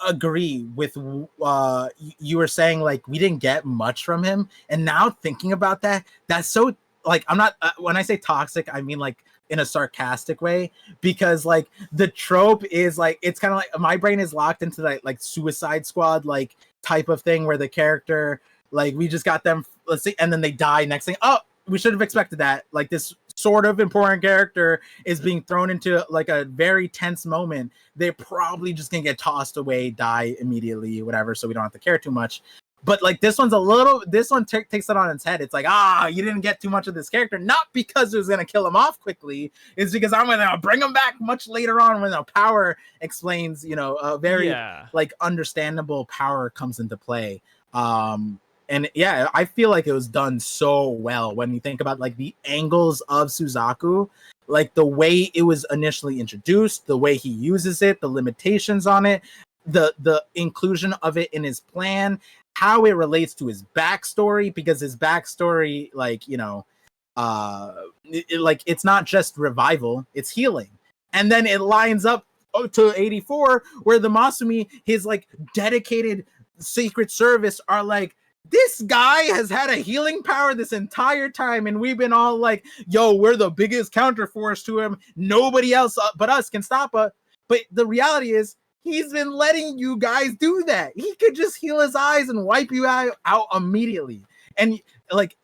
agree with you were saying, like we didn't get much from him, and now thinking about that, that's so like I'm not when I say toxic, I mean like in a sarcastic way, because like the trope is like it's kind of like my brain is locked into that like Suicide Squad like type of thing where the character, like we just got them, let's see, and then they die next thing. Oh, we should have expected that. Like this sort of important character is being thrown into like a very tense moment. They're probably just gonna get tossed away, die immediately, whatever. So we don't have to care too much. But like this one takes it on its head. It's like, you didn't get too much of this character, not because it was gonna kill him off quickly. It's because I'm gonna bring him back much later on when the power explains, a very like understandable power comes into play. And yeah, I feel like it was done so well when you think about like the angles of Suzaku, like the way it was initially introduced, the way he uses it, the limitations on it, the inclusion of it in his plan, how it relates to his backstory, because his backstory, like, like it's not just revival, it's healing. And then it lines up to 84 where the Masumi, his like dedicated secret service, are like, this guy has had a healing power this entire time, and we've been all like, yo, we're the biggest counterforce to him. Nobody else but us can stop us. But the reality is, he's been letting you guys do that. He could just heal his eyes and wipe you out immediately. And like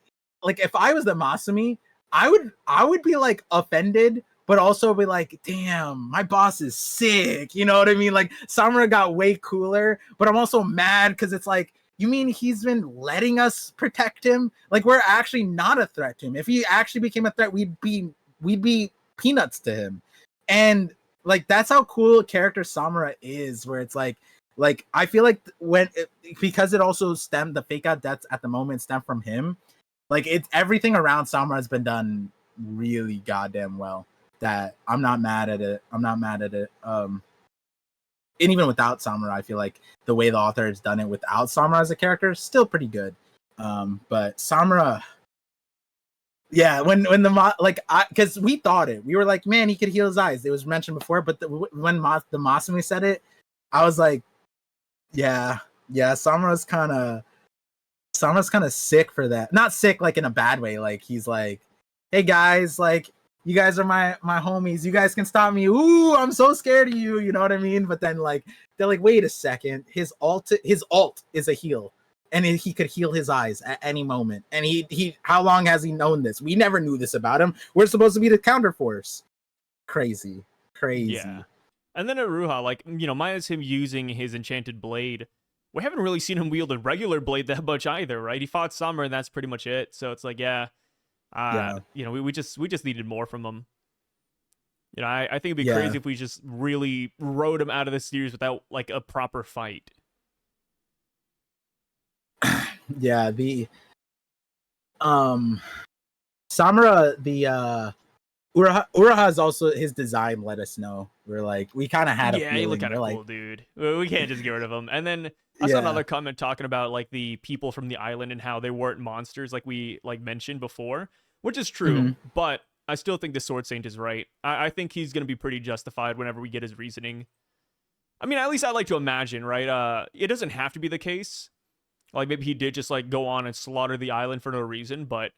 if I was the Masumi, I would be like offended, but also be like, damn, my boss is sick. You know what I mean? Like Samura got way cooler, but I'm also mad because it's like, you mean he's been letting us protect him? Like we're actually not a threat to him. If he actually became a threat, we'd be peanuts to him. And like that's how cool character Samura is, where it's like I feel like because it also stemmed, the fake out deaths at the moment stem from him. Like it's everything around Samura has been done really goddamn well. That I'm not mad at it. And even without Samura, I feel like the way the author has done it without Samura as a character is still pretty good. But Samura, yeah, when because we thought it, we were like, man, he could heal his eyes. It was mentioned before, but when the Masumi said it, I was like, yeah, Samura's kind of sick for that. Not sick like in a bad way. Like he's like, hey guys, like, you guys are my homies. You guys can stop me. Ooh, I'm so scared of you. You know what I mean? But then like they're like, wait a second. His alt is a heal, and he could heal his eyes at any moment. And he how long has he known this? We never knew this about him. We're supposed to be the counterforce. Crazy. crazy. Yeah. And then Aruha, like, minus him using his enchanted blade, we haven't really seen him wield a regular blade that much either, right? He fought Summer, and that's pretty much it. So it's like, we just needed more from him. I think it'd be crazy if we just really rode him out of the series without like a proper fight. Yeah, the Samura, the Uraha's also, his design let us know. We're like, we kind of had a feeling. Yeah, he looked kind of cool, like, dude. We can't just get rid of him. And then I saw another comment talking about like the people from the island and how they weren't monsters like we like mentioned before, which is true, but I still think the Sword Saint is right. I think he's going to be pretty justified whenever we get his reasoning. I mean, at least I like to imagine, right? It doesn't have to be the case. Like, maybe he did just, like, go on and slaughter the island for no reason, but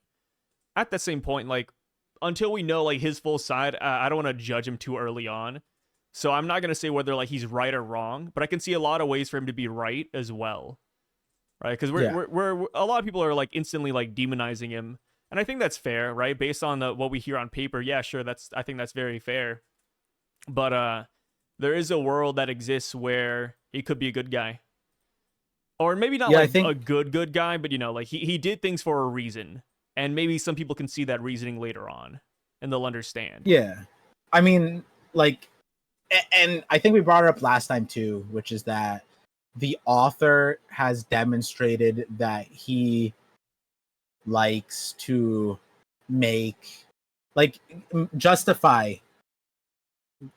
at the same point, like, until we know, like, his full side, I don't want to judge him too early on. So I'm not going to say whether, like, he's right or wrong, but I can see a lot of ways for him to be right as well. Right? Because we're a lot of people are, like, instantly, like, demonizing him. And I think that's fair, right? Based on what we hear on paper, yeah, sure, I think that's very fair. But there is a world that exists where he could be a good guy. Or maybe not a good guy, but like he did things for a reason. And maybe some people can see that reasoning later on and they'll understand. Yeah. I mean, like, and I think we brought it up last time too, which is that the author has demonstrated that he likes to justify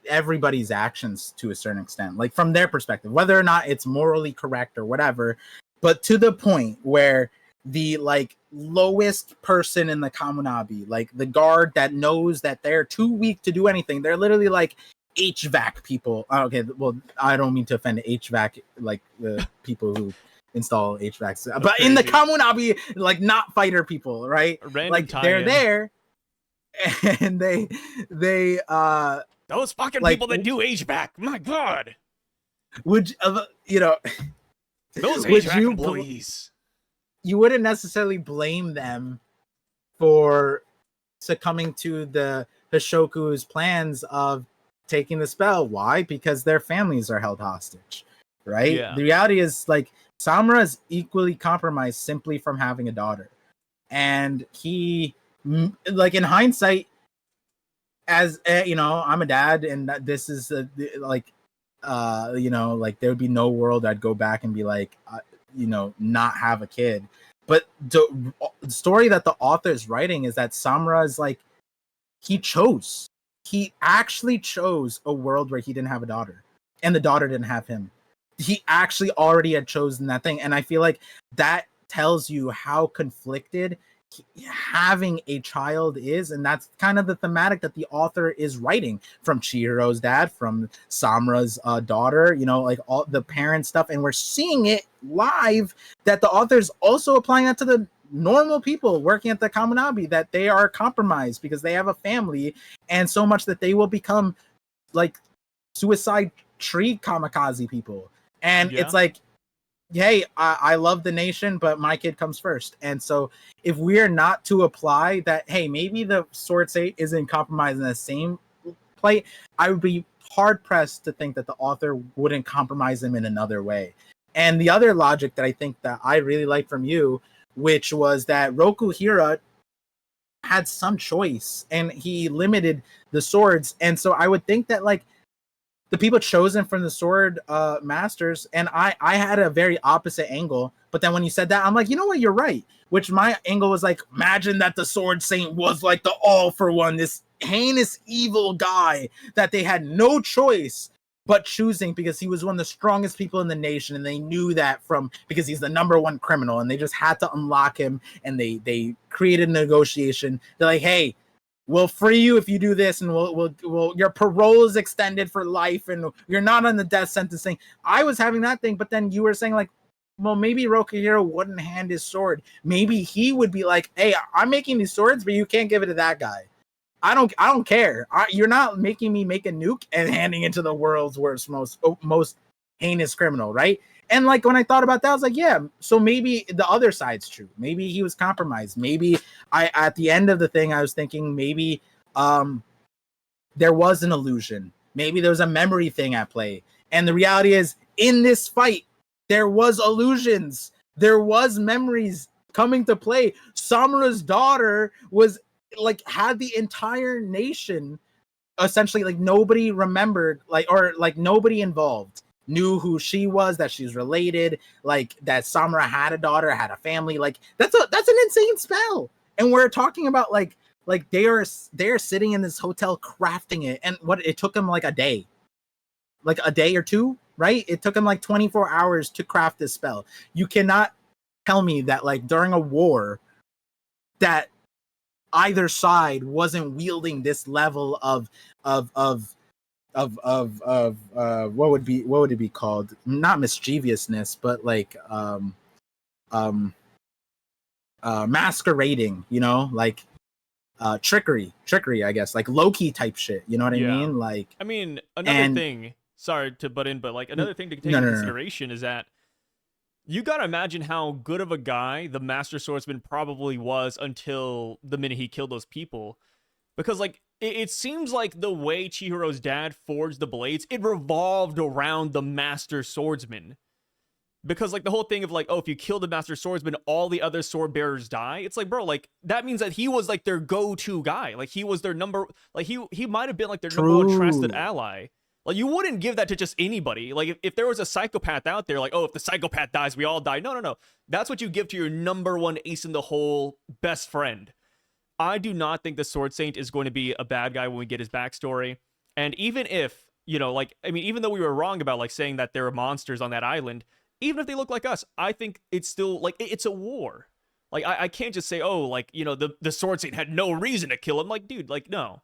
everybody's actions to a certain extent, like from their perspective, whether or not it's morally correct or whatever, but to the point where the like lowest person in the Kamunabi, like the guard that knows that they're too weak to do anything, they're literally like HVAC people. Okay, well, I don't mean to offend HVAC, like the people who install HVACs, but in the Kamunabi, like not fighter people, right? Like they're there, and they those fucking like, people that do HVAC, my God, would those HVAC employees? You wouldn't necessarily blame them for succumbing to the Hoshoku's plans of taking the spell. Why? Because their families are held hostage, right? Yeah. The reality is, like, Samura is equally compromised simply from having a daughter. And he, like, in hindsight, as, I'm a dad, and this is, like, there would be no world I'd go back and be like, not have a kid. But the story that the author is writing is that Samura is like, he actually chose a world where he didn't have a daughter and the daughter didn't have him. He actually already had chosen that thing. And I feel like that tells you how conflicted having a child is, and that's kind of the thematic that the author is writing, from Chihiro's dad, from Samura's daughter, like all the parent stuff, and we're seeing it live that the author's also applying that to the normal people working at the Kamunabi, that they are compromised because they have a family, and so much that they will become like suicide tree kamikaze people. And it's like, hey, I love the nation, but my kid comes first. And so if we're not to apply that, hey, maybe the Sword Saint isn't compromised in the same play, I would be hard-pressed to think that the author wouldn't compromise them in another way. And the other logic that I think that I really like from you, which was that Rokuhira had some choice, and he limited the swords. And so I would think that, like, the people chosen from the sword masters, and I had a very opposite angle, but then when you said that, I'm like, you know what, you're right. Which my angle was like, imagine that the Sword Saint was like the all for one, this heinous evil guy that they had no choice but choosing, because he was one of the strongest people in the nation, and they knew that because he's the number one criminal, and they just had to unlock him, and they created a negotiation. They're like, hey, we'll free you if you do this, and we'll your parole is extended for life, and you're not on the death sentencing. I was having that thing, but then you were saying, like, well, maybe Rokuhira wouldn't hand his sword. Maybe he would be like, hey, I'm making these swords, but you can't give it to that guy. I don't care. You're not making me make a nuke and handing it to the world's worst, most heinous criminal, right? And like, when I thought about that, I was like, yeah, so maybe the other side's true. Maybe he was compromised. Maybe at the end of the thing, I was thinking maybe there was an illusion Maybe there was a memory thing at play. And the reality is, in this fight, there was illusions. There was memories coming to play. Samura's daughter was like had the entire nation essentially like nobody remembered, like, or like nobody involved knew who she was, that she's related, like that Samura had a daughter, had a family. Like that's an insane spell. And we're talking about like they're sitting in this hotel crafting it, and what it took them like a day or two, right? It took them like 24 hours to craft this spell. You cannot tell me that like during a war that either side wasn't wielding this level of what would it be called? Not mischievousness, but like masquerading, you know, like trickery, I guess, like Loki type shit. You know what I mean? Like, I mean, another thing. Sorry to butt in, but like another thing to take into consideration is that you gotta imagine how good of a guy the Master Swordsman probably was until the minute he killed those people. Because, like, it seems like the way Chihiro's dad forged the blades, it revolved around the Master Swordsman. Because, like, the whole thing of, like, oh, if you kill the Master Swordsman, all the other sword bearers die. It's like, bro, like, that means that he was, like, their go-to guy. Like, he was their number... Like, he might have been, like, their number one trusted ally. Like, you wouldn't give that to just anybody. Like, if there was a psychopath out there, like, oh, if the psychopath dies, we all die. No. That's what you give to your number one ace in the hole best friend. I do not think the Sword Saint is going to be a bad guy when we get his backstory. And even if, you know, like, I mean, even though we were wrong about, like, saying that there are monsters on that island, even if they look like us, I think it's still, like, it's a war. Like, I can't just say, oh, like, you know, the Sword Saint had no reason to kill him. Like, dude, like, no.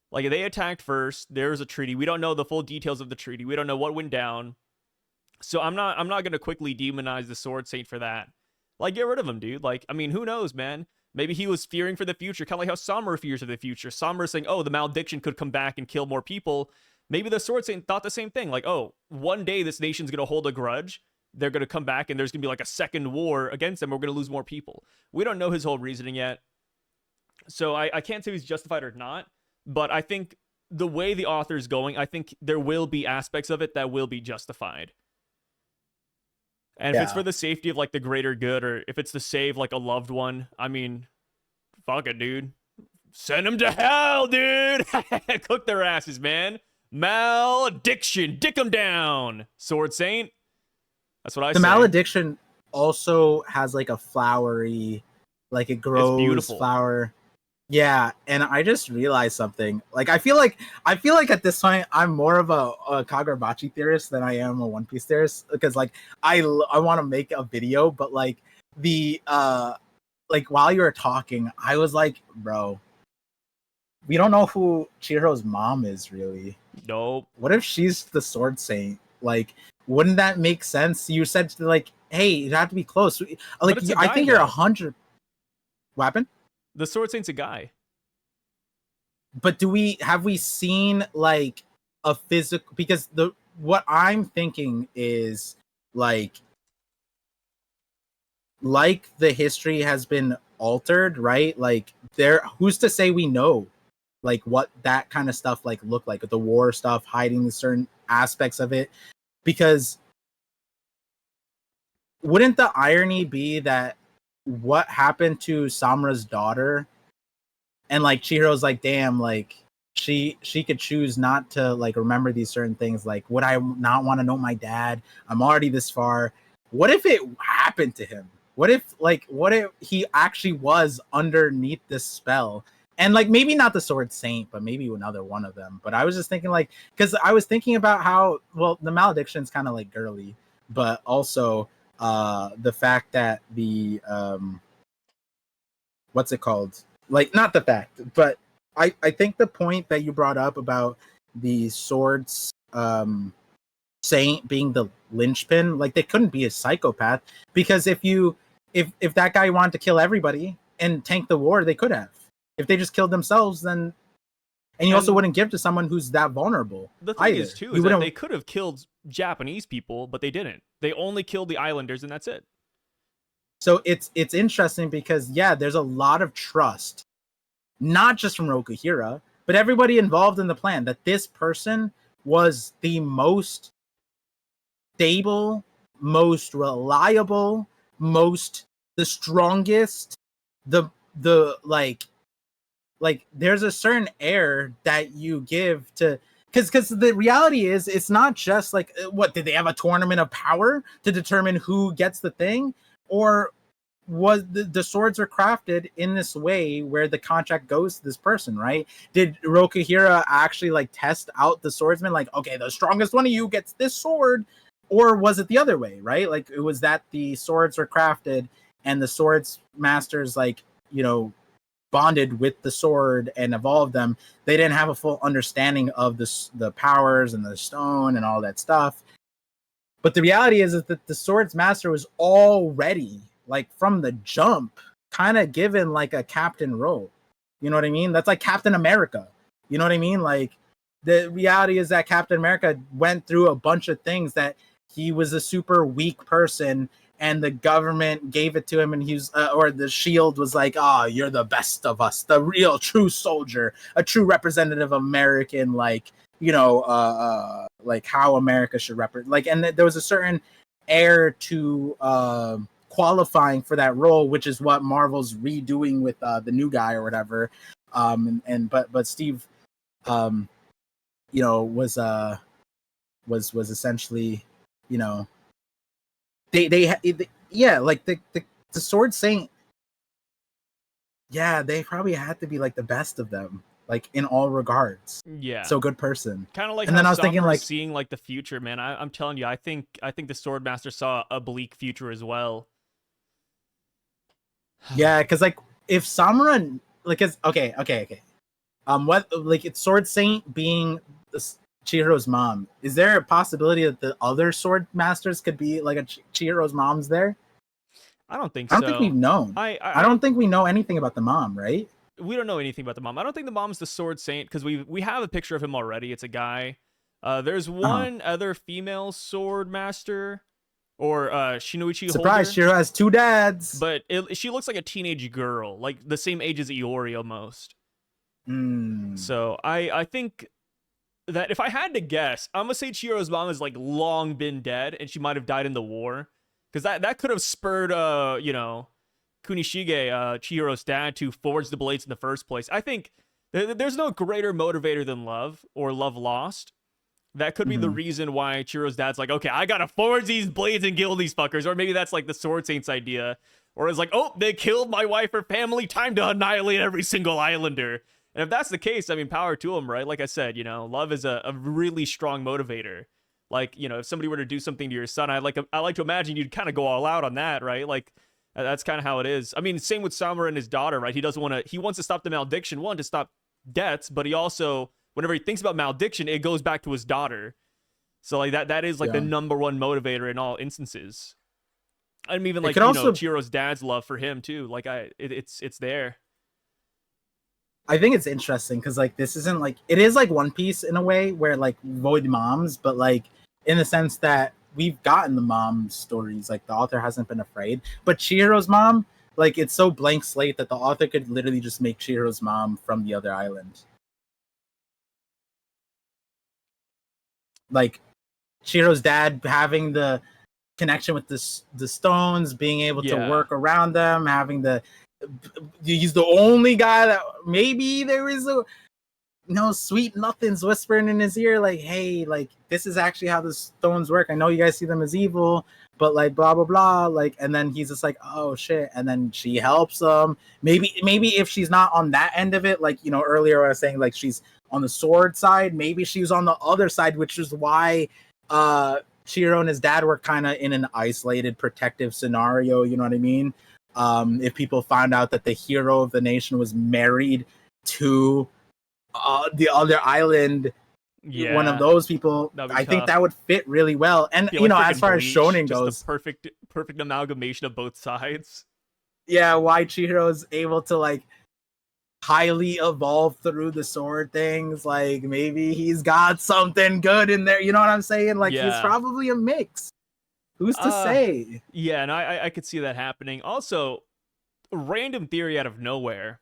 Like, they attacked first. There's a treaty. We don't know the full details of the treaty. We don't know what went down. So I'm not going to quickly demonize the Sword Saint for that. Like, get rid of him, dude. Like, I mean, who knows, man? Maybe he was fearing for the future, kind of like how Samura fears for the future. Samura saying, oh, the malediction could come back and kill more people. Maybe the Sword Saint thought the same thing. Like, oh, one day this nation's going to hold a grudge. They're going to come back and there's going to be like a second war against them. We're going to lose more people. We don't know his whole reasoning yet. So I can't say he's justified or not. But I think the way the author is going, I think there will be aspects of it that will be justified. And if it's for the safety of, like, the greater good, or if it's to save, like, a loved one, I mean, fuck it, dude. Send them to hell, dude! Cook their asses, man. Malediction. Dick them down, Sword Saint. That's what I say. The malediction also has, like, a flowery, like, it grows flower. Yeah, and I just realized something. Like, I feel like at this point I'm more of a Kagurabachi theorist than I am a One Piece theorist, because like I want to make a video, but like the like while you were talking, I was like, bro, we don't know who Chihiro's mom is really. Nope. What if she's the Sword Saint? Like, wouldn't that make sense? You said like, hey, you have to be close. Like, I think you're 100. What happened? The Sword Saint's a guy. But have we seen like a physical, because what I'm thinking is like the history has been altered, right? Like who's to say we know like what that kind of stuff like looked like, the war stuff, hiding the certain aspects of it, because wouldn't the irony be that what happened to Samura's daughter, and like Chihiro's like, damn, like she could choose not to like remember these certain things. Like, would I not want to know my dad? I'm already this far. What if it happened to him? What if he actually was underneath this spell? And like, maybe not the Sword Saint, but maybe another one of them. But I was just thinking, like, because I was thinking about how, well, the malediction's kind of like girly, but also the fact that the what's it called? Like, not the fact, but I think the point that you brought up about the Swords Saint being the linchpin, like, they couldn't be a psychopath, because if that guy wanted to kill everybody and tank the war, they could have. If they just killed themselves, then, and you also wouldn't give to someone who's that vulnerable. The thing is too, is that they could have killed Japanese people, but they didn't. They only killed the islanders, and that's it. So it's interesting because, yeah, there's a lot of trust, not just from Rokuhira, but everybody involved in the plan, that this person was the most stable, most reliable, the strongest, the there's a certain air that you give to, because the reality is, it's not just like, what did they have a tournament of power to determine who gets the thing, or was the swords are crafted in this way where the contract goes to this person, right? Did Rokuhira actually like test out the swordsman, like, okay, the strongest one of you gets this sword, or was it the other way, right? Like, it was that the swords were crafted and the swords masters, like, bonded with the sword and evolved them. They didn't have a full understanding of the powers and the stone and all that stuff. But the reality is that the swords master was already, like, from the jump, kind of given like a captain role. You know what I mean? That's like Captain America. You know what I mean? Like, the reality is that Captain America went through a bunch of things, that he was a super weak person, and the government gave it to him, and or the shield was like, oh, you're the best of us, the real true soldier, a true representative American, like, like how America should represent, like, and there was a certain air to qualifying for that role, which is what Marvel's redoing with the new guy or whatever. But Steve, was essentially, they like the Sword Saint, they probably had to be like the best of them, like, in all regards. Yeah. So good person. Kind of like, and how then I was thinking, like, seeing like the future, man. I'm telling you, I think the Swordmaster saw a bleak future as well. Yeah, because like, if Samura, like, it's okay. What, like, it's Sword Saint being Chihiro's mom. Is there a possibility that the other sword masters could be like Chihiro's mom's there? I don't think I so. don't think we've known. I don't think we know anything about the mom, right? We don't know anything about the mom. I don't think the mom's the Sword Saint, because we have a picture of him already. It's a guy. There's one other female sword master, or Shinoichi Surprise, holder. Chihiro has two dads. But she looks like a teenage girl, like the same age as Iori almost. So I think that if I had to guess, I'm gonna say Chihiro's mom has like long been dead, and she might have died in the war, because that could have spurred Kunishige, Chihiro's dad, to forge the blades in the first place. I think there's no greater motivator than love, or love lost. That could be the reason why Chihiro's dad's like, okay, I gotta forge these blades and kill these fuckers. Or maybe that's like the Sword Saint's idea. Or it's like, oh, they killed my wife or family, time to annihilate every single islander. And if that's the case, I mean, power to him, right? Like I said, love is a really strong motivator. Like, if somebody were to do something to your son, I like to imagine you'd kind of go all out on that, right? Like, that's kind of how it is. I mean, same with Samura and his daughter, right? He wants to stop the malediction, to stop deaths, but he also, whenever he thinks about malediction, it goes back to his daughter. So like that is like the number one motivator in all instances. And even like, Chihiro's dad's love for him too. Like it's there. I think it's interesting because, like, this isn't like, it is like One Piece in a way, where like void moms, but like in the sense that we've gotten the mom stories, like the author hasn't been afraid. But Chihiro's mom, like, it's so blank slate that the author could literally just make Chihiro's mom from the other island. Like, Chihiro's dad having the connection with the stones, being able to work around them, having he's the only guy that maybe there is sweet nothings whispering in his ear, like, hey, like, this is actually how the stones work. I know you guys see them as evil, but like, blah blah blah, like, and then he's just like, oh shit, and then she helps him. Maybe if she's not on that end of it, like, earlier I was saying, like, she's on the sword side, maybe she was on the other side, which is why Chihiro and his dad were kind of in an isolated protective scenario, you know what I mean? If people found out that the hero of the nation was married to the other island, one of those people, I think that would fit really well. And as far as shonen goes, the perfect amalgamation of both sides. Yeah, why Chihiro's able to like highly evolve through the sword things, like maybe he's got something good in there. You know what I'm saying? Like, he's probably a mix. Who's to say? Yeah, and I could see that happening. Also, random theory out of nowhere.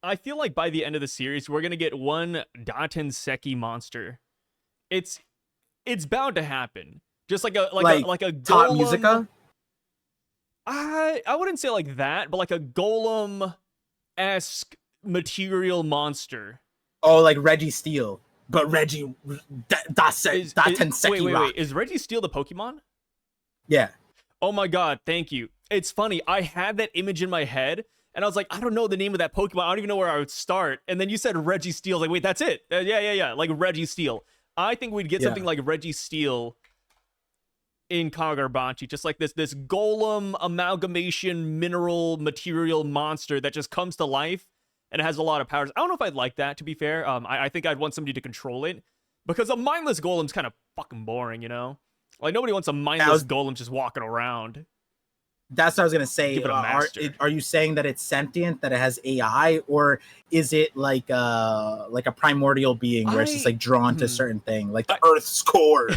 I feel like by the end of the series, we're going to get one Daten Seki monster. it's bound to happen. Just like a Top golem. Musica? I wouldn't say like that, but like a golem-esque material monster. Oh, like Reggie Steele. But Reggie Tenseki Rock. Wait. Is Reggie Steele the Pokemon? Yeah. Oh my god, thank you. It's funny. I had that image in my head, and I was like, I don't know the name of that Pokemon. I don't even know where I would start. And then you said Reggie Steele. Like, wait, that's it. Yeah. Like Reggie Steele. I think we'd get something like Reggie Steele in Kagurabachi, just like this golem amalgamation mineral material monster that just comes to life and it has a lot of powers. I don't know if I'd like that, to be fair. I think I'd want somebody to control it, because a mindless golem's kind of fucking boring, you know? Like, nobody wants a mindless golem just walking around. That's what I was gonna say. Give it a master. Are you saying that it's sentient, that it has AI, or is it like a primordial being where it's just like drawn to a certain thing, like the Earth's core?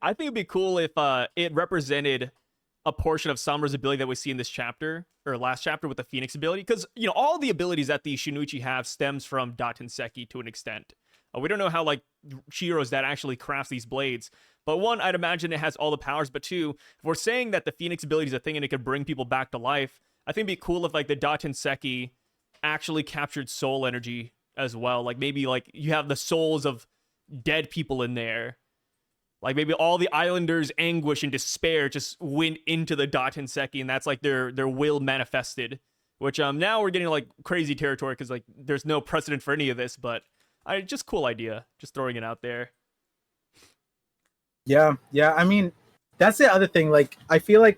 I think it'd be cool if it represented a portion of Samura's ability that we see in this chapter, or last chapter, with the Phoenix ability, because you know all the abilities that the Shinichi have stems from Datenseki to an extent. We don't know how like Chihiro's dad actually crafts these blades. But one, I'd imagine it has all the powers. But two, if we're saying that the Phoenix ability is a thing and it could bring people back to life, I think it'd be cool if like the Datenseki actually captured soul energy as well. Like maybe like you have the souls of dead people in there. Like maybe all the islanders' anguish and despair just went into the Datenseki, and that's like their will manifested. Which now we're getting like crazy territory, because like there's no precedent for any of this, but just cool idea. Just throwing it out there. Yeah. I mean, that's the other thing. Like, I feel like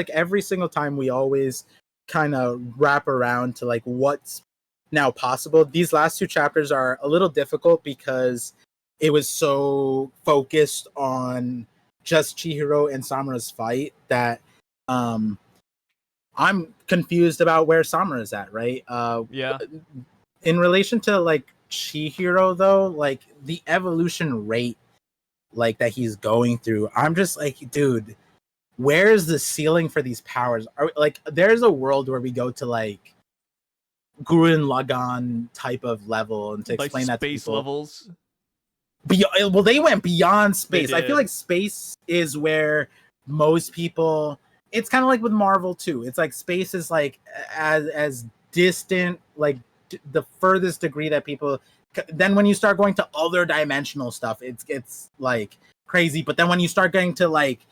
every single time we always kind of wrap around to like what's now possible. These last two chapters are a little difficult because it was so focused on just Chihiro and Samura's fight that I'm confused about where Samura's at, right? Yeah. In relation to like Chihiro though, like the evolution rate like that he's going through, I'm just like, dude, where's the ceiling for these powers? Like, there's a world where we go to like Gurren Lagann type of level, and to like explain that to space people, levels. Well, they went beyond space. I feel did. like space is where most people. It's kind of like with Marvel too. It's like space is like as distant, like the furthest degree that people. Then when you start going to other dimensional stuff, it's like crazy. But then when you start getting to like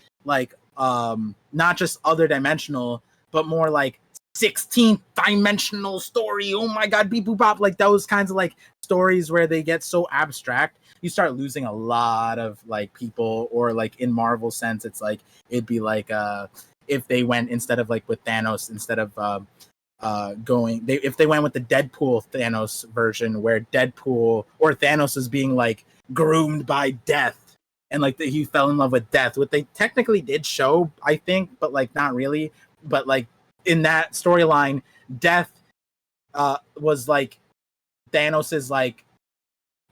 not just other dimensional, but more like 16th dimensional story. Oh my god, beep boop bop, like those kinds of like stories where they get so abstract, you start losing a lot of like people. Or like in Marvel sense, it's like it'd be like if they went, instead of like with Thanos, instead of if they went with the Deadpool Thanos version, where Deadpool or Thanos is being like groomed by death, and like he fell in love with death, what they technically did show, I think, but like not really. But like in that storyline, death was like Thanos's like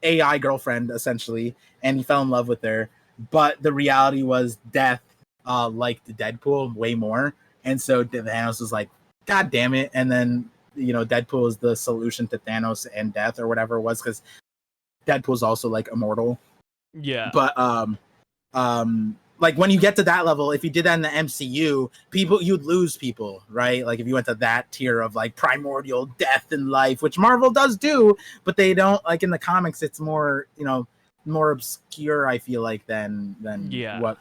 AI girlfriend essentially, and he fell in love with her. But the reality was death liked Deadpool way more, and so Thanos was like, God damn it. And then, you know, Deadpool is the solution to Thanos and death, or whatever it was, because Deadpool's also like immortal. Yeah. But like when you get to that level, if you did that in the MCU, you'd lose people, right? Like if you went to that tier of like primordial death in life, which Marvel does do, but they don't, like in the comics, it's more, you know, more obscure, I feel like, than what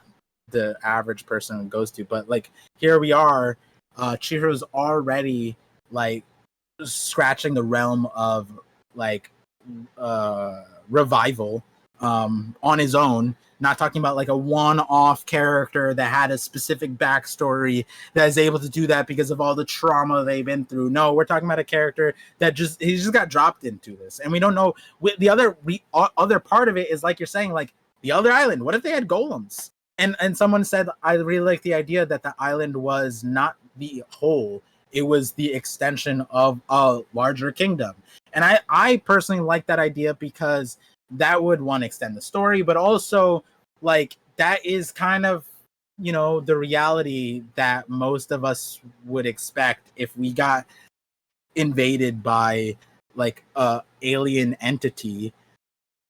the average person goes to. But like here we are, Chihiro's already like scratching the realm of like revival on his own. Not talking about like a one-off character that had a specific backstory that is able to do that because of all the trauma they've been through. No, we're talking about a character that he just got dropped into this, and we don't know. The other part of it is, like you're saying, like the other island. What if they had golems? And someone said, I really like the idea that the island was not the whole; it was the extension of a larger kingdom. And I personally like that idea, because that would, one, extend the story, but also like that is kind of, you know, the reality that most of us would expect if we got invaded by like a alien entity.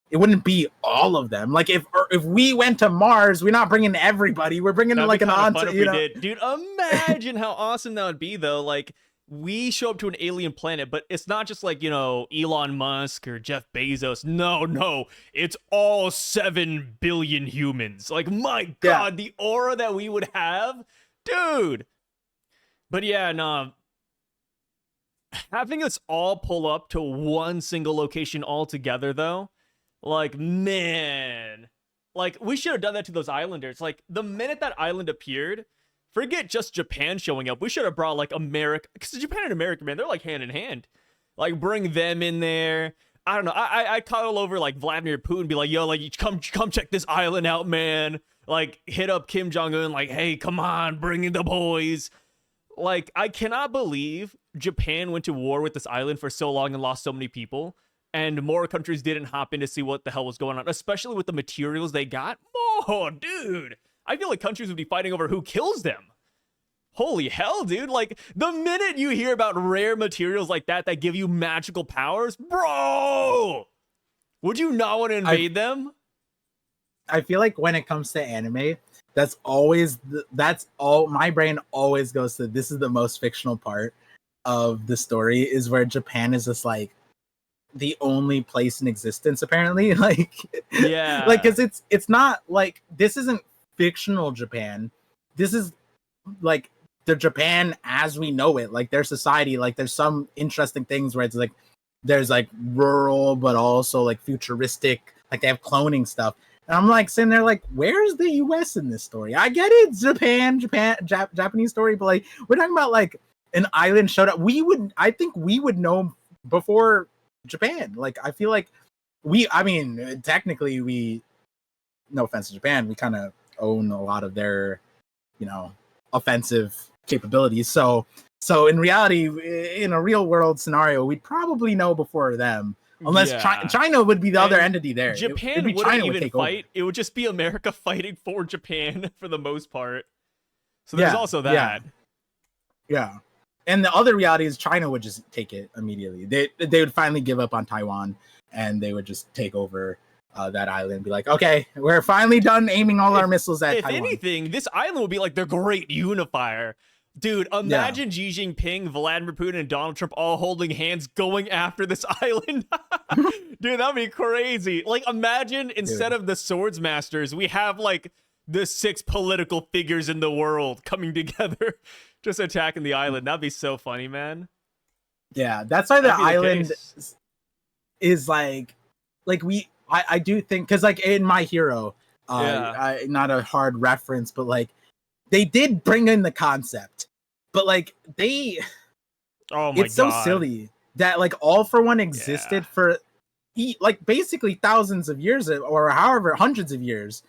it wouldn't be all of them. Like if we went to Mars, we're not bringing everybody. We're bringing That'd like be an kind of fun on. if we did, dude. Imagine how awesome that would be, though. Like we show up to an alien planet, but it's not just like, you know, Elon Musk or Jeff Bezos. No, it's all 7 billion humans. Like, my God, the aura that we would have, dude. But yeah, no. Having us all pull up to one single location all together, though, like, man, like we should have done that to those islanders. Like the minute that island appeared, forget just Japan showing up. We should have brought like America, because Japan and America, man, they're like hand in hand. Like bring them in there. I don't know. I cuddle over like Vladimir Putin, be like, yo, like come check this island out, man. Like hit up Kim Jong-un, like, hey, come on, bring in the boys. Like I cannot believe Japan went to war with this island for so long and lost so many people, and more countries didn't hop in to see what the hell was going on, especially with the materials they got. Oh, dude. I feel like countries would be fighting over who kills them. Holy hell, dude. Like, the minute you hear about rare materials like that give you magical powers, bro, would you not want to invade them? I feel like when it comes to anime, that's all my brain always goes to. This is the most fictional part of the story, is where Japan is just like the only place in existence, apparently. Like, yeah, like, because it's not like, this isn't fictional Japan. This is like the Japan as we know it. Like their society, like there's some interesting things where it's like there's like rural but also like futuristic, like they have cloning stuff. And I'm like sitting there like, where's the US in this story? I get it, Japanese story, but like we're talking about like an island showed up. I think we would know before Japan. Like I feel like technically no offense to Japan, we kind of own a lot of their, you know, offensive capabilities. So in reality, in a real world scenario, we'd probably know before them. Unless China would be the other entity there. Japan wouldn't even fight. It would just be America fighting for Japan for the most part. So there's also that. Yeah. And the other reality is China would just take it immediately. They would finally give up on Taiwan, and they would just take over that island and be like, okay, we're finally done aiming all our missiles at Taiwan. If anything, this island would be like the great unifier. Dude, imagine Xi Jinping, Vladimir Putin, and Donald Trump all holding hands going after this island. Dude, that'd be crazy. Like, imagine instead of the swords masters, we have like the 6 political figures in the world coming together, just attacking the island. That'd be so funny, man. Yeah, that's why the island is like I do think, because like in My Hero, not a hard reference, but like they did bring in the concept, but like it's so silly that like All for One existed for like basically thousands of years or however hundreds of years,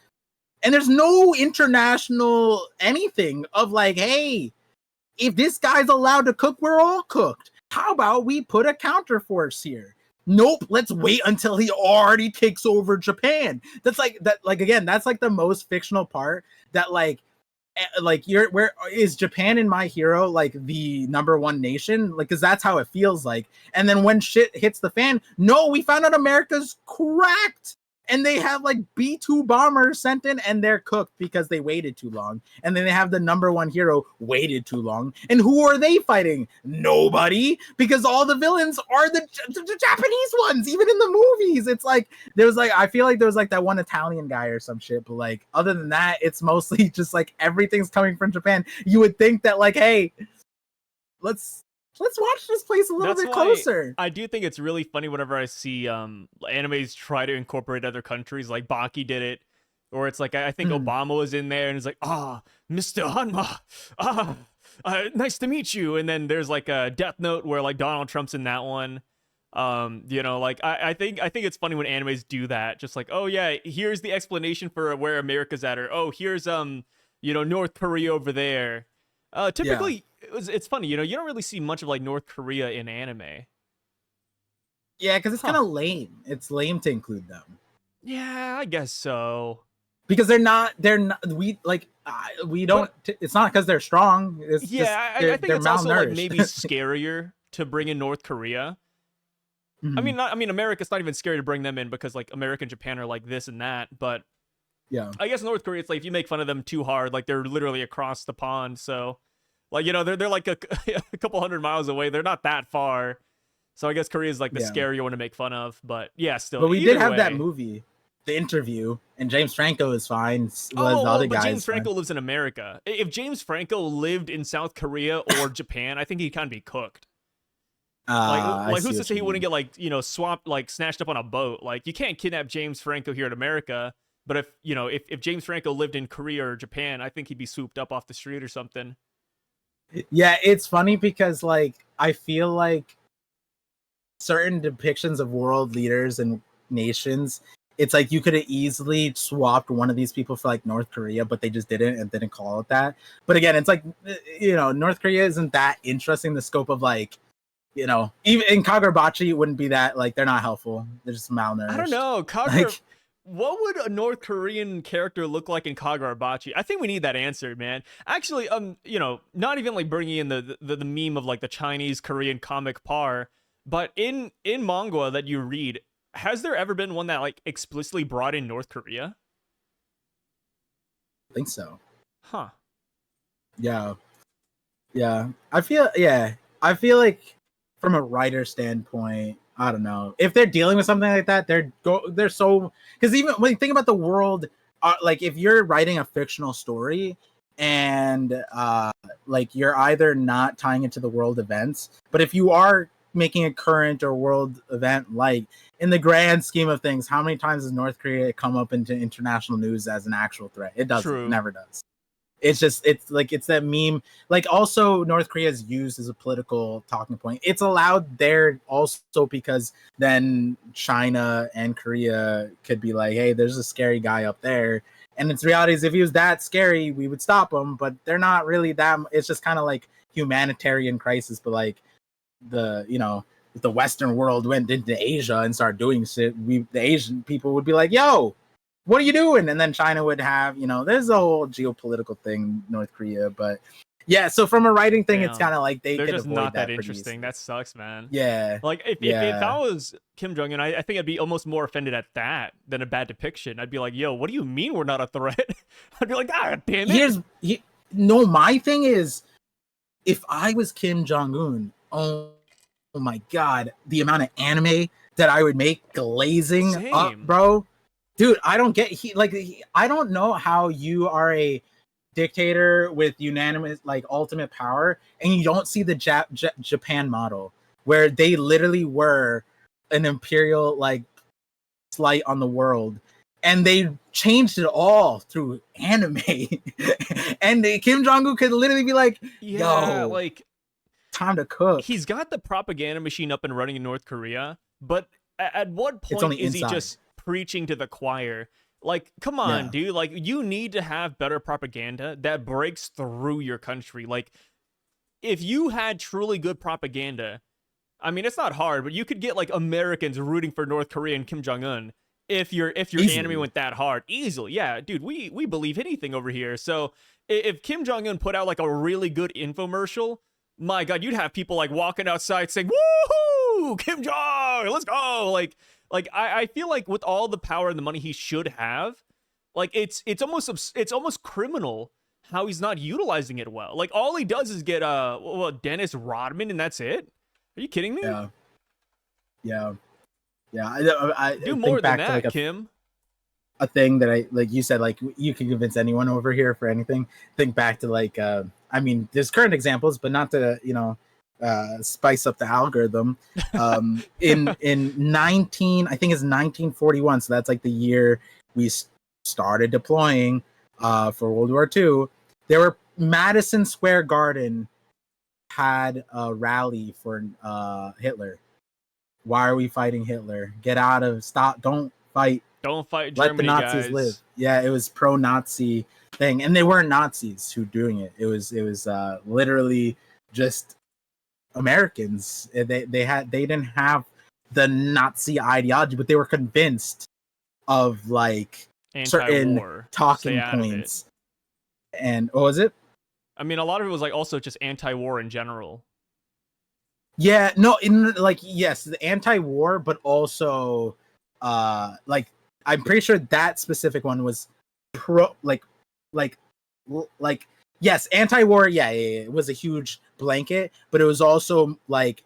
and there's no international anything of like, hey, if this guy's allowed to cook, we're all cooked. How about we put a counter force here? Nope, let's wait until he already takes over Japan. That's like that. Like again, that's like the most fictional part. That like where is Japan in My Hero like the #1 nation? Like, because that's how it feels like. And then when shit hits the fan, no, we found out America's cracked. And they have like B-2 bombers sent in, and they're cooked because they waited too long. And then they have the #1 hero waited too long. And who are they fighting? Nobody, because all the villains are the Japanese ones, even in the movies. It's like I feel like there was like that one Italian guy or some shit, but like other than that, it's mostly just like everything's coming from Japan. You would think that like, hey, let's watch this place a little bit closer. I do think it's really funny whenever I see animes try to incorporate other countries, like Baki did it, or it's like I think Obama was in there and it's like, Mr. Hanma, nice to meet you. And then there's like a Death Note where like Donald Trump's in that one. You know, like I think it's funny when animes do that, just like, oh yeah, here's the explanation for where America's at, or oh, here's you know, North Korea over there. Typically, it's funny, you know, you don't really see much of like North Korea in anime. Yeah, because it's kind of lame. It's lame to include them. Yeah, I guess so. Because they're not. We don't. It's not because they're strong. It's I think it's also like maybe scarier to bring in North Korea. Mhm. I mean, America's not even scary to bring them in because like America and Japan are like this and that. But Yeah. I guess North Korea, it's like if you make fun of them too hard, like they're literally across the pond. So, like they're like a couple hundred miles away. They're not that far. So I guess Korea's like the Yeah. scarier one to make fun of. But yeah, still, But we did either have that way. movie, The Interview, and James Franco is fine. Was Oh, the well, other but guy James is fine. Franco lives in America. If James Franco lived in South Korea or Japan, I think he'd kind of be cooked. I Like see who's to what say you he wouldn't mean. get like swapped, like snatched up on a boat? Like you can't kidnap James Franco here in America. But if if James Franco lived in Korea or Japan, I think he'd be swooped up off the street or something. Yeah, it's funny because like I feel like certain depictions of world leaders and nations, it's like you could have easily swapped one of these people for like North Korea, but they just didn't and didn't call it that. But again, it's like North Korea isn't that interesting. The scope of like even in Kagurabachi, it wouldn't be that like they're not helpful. They're just I don't malnourished. know, Kagura. Like What would a North Korean character look like in Kagurabachi? I think we need that answered, man. Actually, not even like bringing in the meme of like the Chinese Korean comic par, but in manga that you read, has there ever been one that like explicitly brought in North Korea? I think so. Huh. Yeah. Yeah. I feel like from a writer standpoint, I don't know. If they're dealing with something like that, they're so because even when you think about the world, like if you're writing a fictional story and like you're either not tying it to the world events, but if you are making a current or world event, like in the grand scheme of things, how many times has North Korea come up into international news as an actual threat? It doesn't. It True. never does. It's that meme. Like also North Korea is used as a political talking point. It's allowed there also because then China and Korea could be like, hey, there's a scary guy up there. And its reality is if he was that scary, we would stop him, but they're not really that. It's just kind of like humanitarian crisis, but like if the Western world went into Asia and started doing shit, the Asian people would be like, yo, what are you doing? And then China would have, there's a whole geopolitical thing, North Korea. But yeah, so from a writing thing, it's Damn. kind of like they They're could just avoid not that that pretty interesting. easily. That sucks, man. Yeah, Like if I yeah. was Kim Jong Un, I think I'd be almost more offended at that than a bad depiction. I'd be like, yo, what do you mean we're not a threat? I'd be like, God damn it. No, my thing is, if I was Kim Jong Un, oh my god, the amount of anime that I would make glazing up, Same. bro. Dude, I don't get I don't know how you are a dictator with unanimous like ultimate power and you don't see the Japan model where they literally were an imperial like slight on the world and they changed it all through anime. And Kim Jong-un could literally be like, Yeah, yo, like time to cook. he's got the propaganda machine up and running in North Korea, but at what It's point only is he inside. just preaching to the choir? Like, come on, Yeah. dude. Like, you need to have better propaganda that breaks through your country. Like, if you had truly good propaganda, I mean, it's not hard, but you could get like Americans rooting for North Korea and Kim Jong Un if your anime Easily. went that hard easily. Yeah, dude, we believe anything over here. So if Kim Jong Un put out like a really good infomercial, my God, you'd have people like walking outside saying, "Woohoo, Kim Jong, let's go!" I feel like with all the power and the money he should have, like it's almost criminal how he's not utilizing it well. Like all he does is get Dennis Rodman and that's it. Are you kidding me? Yeah. Yeah. Yeah. I Do think more than back to like that, Kim. a thing that I like you said, like you can convince anyone over here for anything. Think back to like I mean there's current examples, but not to, spice up the algorithm. In 19 I think it's 1941, so that's like the year we started deploying for World War II. There were Madison Square Garden had a rally for Hitler. Why are we fighting Hitler? Get out of stop! Don't fight. Don't fight Let the Germany, Nazis live. guys. Yeah, it was pro-Nazi thing, and they weren't Nazis who doing it. It was literally just Americans. They didn't have the Nazi ideology, but they were convinced of like certain Anti-war. Stay talking out of it. points. And what was it? I mean, a lot of it was like also just anti-war in general. Yeah, no, in like yes, the anti-war, but also like I'm pretty sure that specific one was pro like like yes, anti-war, yeah, it was a huge blanket, but it was also like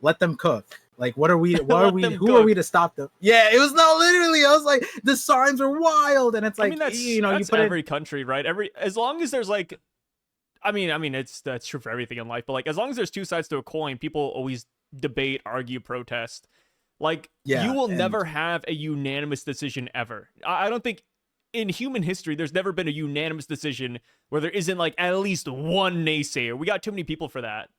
let them cook. Like what are we who are we to stop them? Yeah, it was not literally. I was like the signs are wild and it's like that's you that's put every country, right? As long as there's like that's true for everything in life, but like as long as there's two sides to a coin, people always debate, argue, protest. Like you will never have a unanimous decision ever. I don't think in human history there's never been a unanimous decision where there isn't like at least one naysayer. We got too many people for that.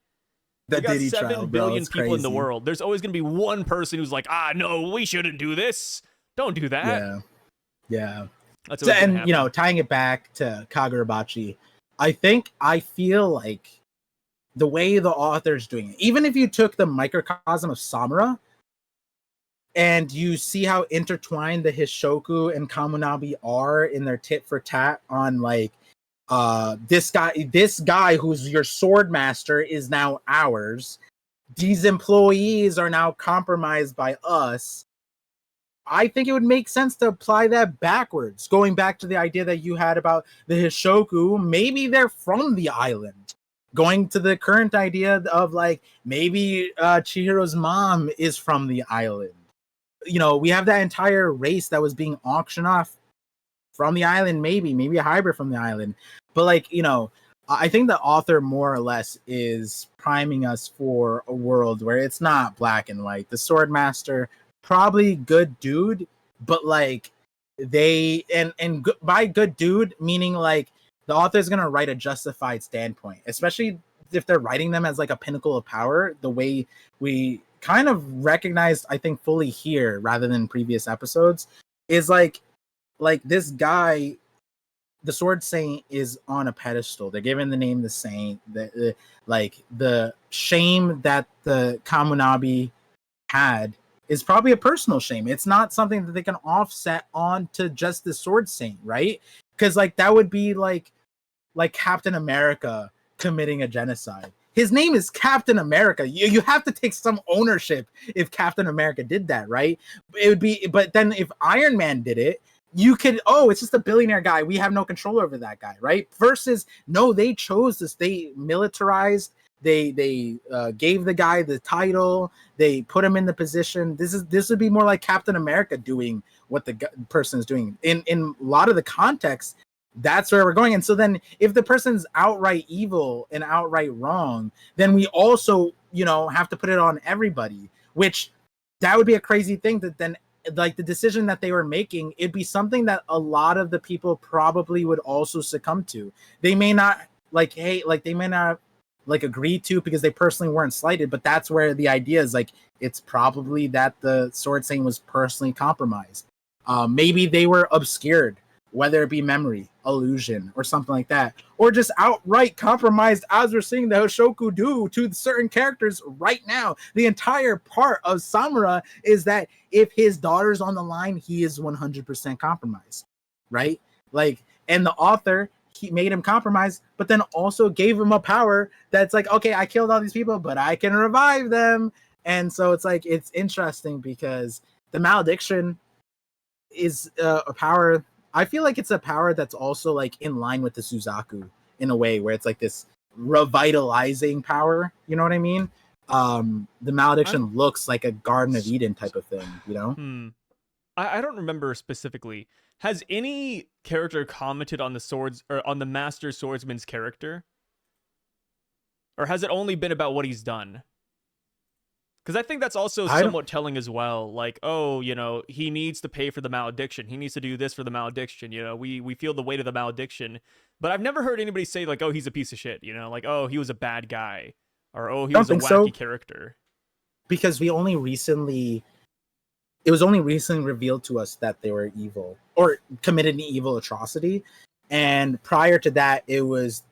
We got 7 billion people in the world. There's always going to be one person who's like, no, we shouldn't do this. Don't do that. Yeah. That's and tying it back to Kagurabachi, I feel like the way the author's doing it, even if you took the microcosm of Samura and you see how intertwined the Hishoku and Kamunabi are in their tit for tat on like this guy who's your sword master is now ours. These employees are now compromised by us. I think it would make sense to apply that backwards, going back to the idea that you had about the Hishoku. Maybe they're from the island. Going to the current idea of like maybe Chihiro's mom is from the island. We have that entire race that was being auctioned off from the island, maybe a hybrid from the island. But like, I think the author more or less is priming us for a world where it's not black and white. The sword master, probably good dude, but like by good dude meaning like the author is going to write a justified standpoint, especially if they're writing them as like a pinnacle of power, the way we kind of recognized, I think, fully here rather than previous episodes, is like this guy, the sword saint, is on a pedestal. They're given the name the saint. Like the shame that the Kamunabi had is probably a personal shame. It's not something that they can offset onto just the sword saint, right? Because like that would be like Captain America committing a genocide. His name is Captain America. You have to take some ownership if Captain America did that, right? It would be, but then if Iron Man did it, you could, it's just a billionaire guy. We have no control over that guy, right? Versus, no, they chose this. They militarized. They gave the guy the title. They put him in the position. This would be more like Captain America doing what the person is doing. In a lot of the context, that's where we're going. And so then if the person's outright evil and outright wrong, then we also, have to put it on everybody, which that would be a crazy thing that then like the decision that they were making, it'd be something that a lot of the people probably would also succumb to. They may not they may not agree to because they personally weren't slighted, but that's where the idea is like, it's probably that the sword saint was personally compromised. Maybe they were obscured, whether it be memory, illusion, or something like that, or just outright compromised, as we're seeing the Hoshoku do to certain characters right now. The entire part of Samura is that if his daughter's on the line, he is 100% compromised, right? Like, and the author, he made him compromise, but then also gave him a power that's like, okay, I killed all these people, but I can revive them. And so it's like, it's interesting because the malediction is a power. I feel like it's a power that's also like in line with the Suzaku in a way where it's like this revitalizing power. You know what I mean? The malediction looks like a Garden of Eden type of thing, I don't remember specifically. Has any character commented on the swords or on the master swordsman's character? Or has it only been about what he's done? Because I think that's also somewhat telling as well. Like, he needs to pay for the malediction. He needs to do this for the malediction. We feel the weight of the malediction. But I've never heard anybody say, like, he's a piece of shit. Like, he was a bad guy. Or, he was a wacky character. Because it was only recently revealed to us that they were evil or committed an evil atrocity. And prior to that, it was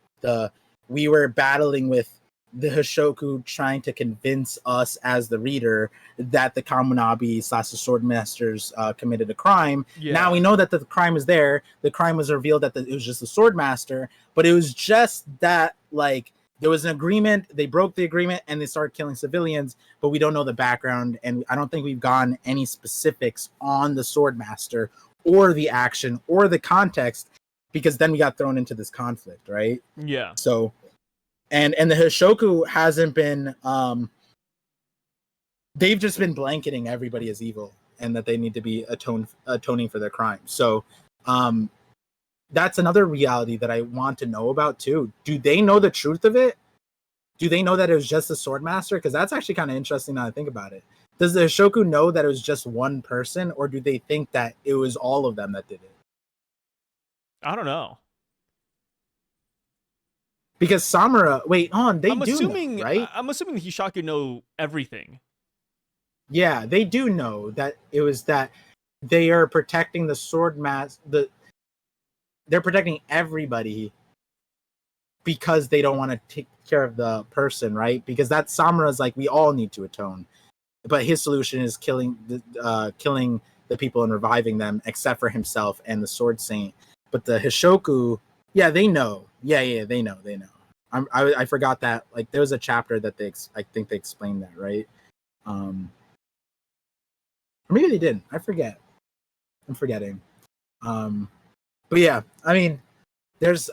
we were battling with the Hoshoku trying to convince us as the reader that the Kamunabi / the Swordmasters committed a crime. Yeah. Now we know that the crime is there. The crime was revealed that it was just the Swordmaster, but it was just that like there was an agreement, they broke the agreement, and they started killing civilians, but we don't know the background, and I don't think we've gotten any specifics on the Swordmaster or the action or the context, because then we got thrown into this conflict, right? Yeah. So, and the Hoshoku hasn't been, they've just been blanketing everybody as evil and that they need to be atoning for their crimes. So, that's another reality that I want to know about too. Do they know the truth of it? Do they know that it was just the Swordmaster? Because that's actually kind of interesting now I think about it. Does the Hoshoku know that it was just one person, or do they think that it was all of them that did it? I don't know. Because Samura, wait, they do know, right? I'm assuming the Hishaku know everything. Yeah, they do know that it was that they are protecting the Swordmaster. They're protecting everybody because they don't want to take care of the person, right? Because that Samura's like, we all need to atone, but his solution is killing the people and reviving them, except for himself and the Sword Saint. But the Hishoku, yeah, they know. Yeah, they know. I forgot that. Like, there was a chapter that I think they explained that, right? Or maybe they didn't. I forget. I'm forgetting. But yeah, I mean, there's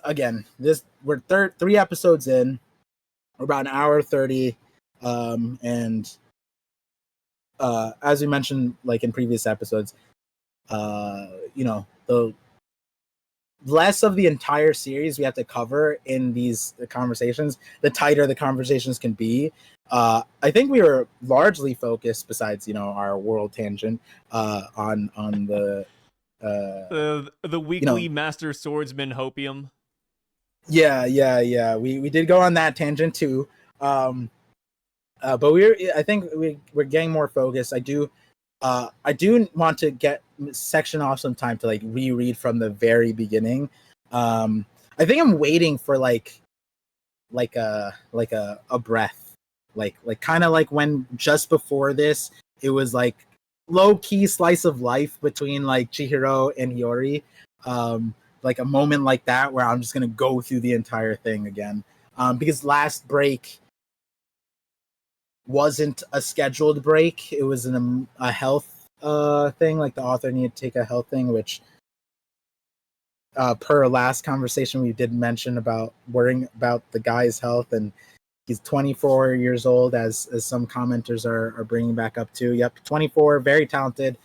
we're 3 episodes in, we're about an hour 30, and as we mentioned, like in previous episodes, the less of the entire series we have to cover in these conversations, the tighter the conversations can be. I think we were largely focused, besides our world tangent, on the weekly Master Swordsman hopium. Yeah. We did go on that tangent too. But I think we're getting more focused. I do want to section off some time to like reread from the very beginning. I think I'm waiting for like a breath, like kind of like when just before this it was like low key slice of life between like Chihiro and Hiyori. Like a moment like that where I'm just gonna go through the entire thing again. Because last break wasn't a scheduled break. It was a health thing. Like the author needed to take a health thing, which per last conversation we did mention about worrying about the guy's health, and he's 24 years old, as some commenters are bringing back up too. Yep, 24, very talented.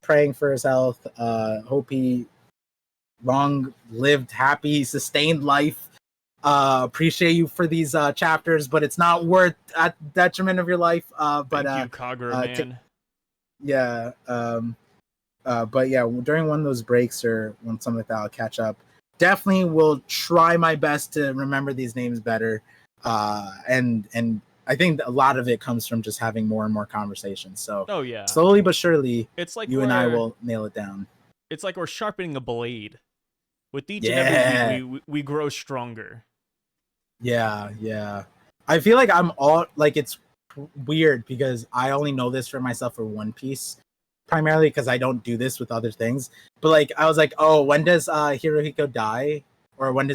Praying for his health. Hope he long-lived, happy, sustained life. Appreciate you for these chapters, but it's not worth at detriment of your life. But thank you, Kagura man. Yeah. But yeah, during one of those breaks or when something like that, I'll catch up. Definitely will try my best to remember these names better. And I think a lot of it comes from just having more and more conversations. So slowly but surely, it's like you and I will nail it down. It's like we're sharpening a blade. With each and every week, we grow stronger. Yeah. I feel like I'm all like, it's weird because I only know this for myself for One Piece, primarily because I don't do this with other things. But like, I was like, oh, when does Hirohiko die? Or when do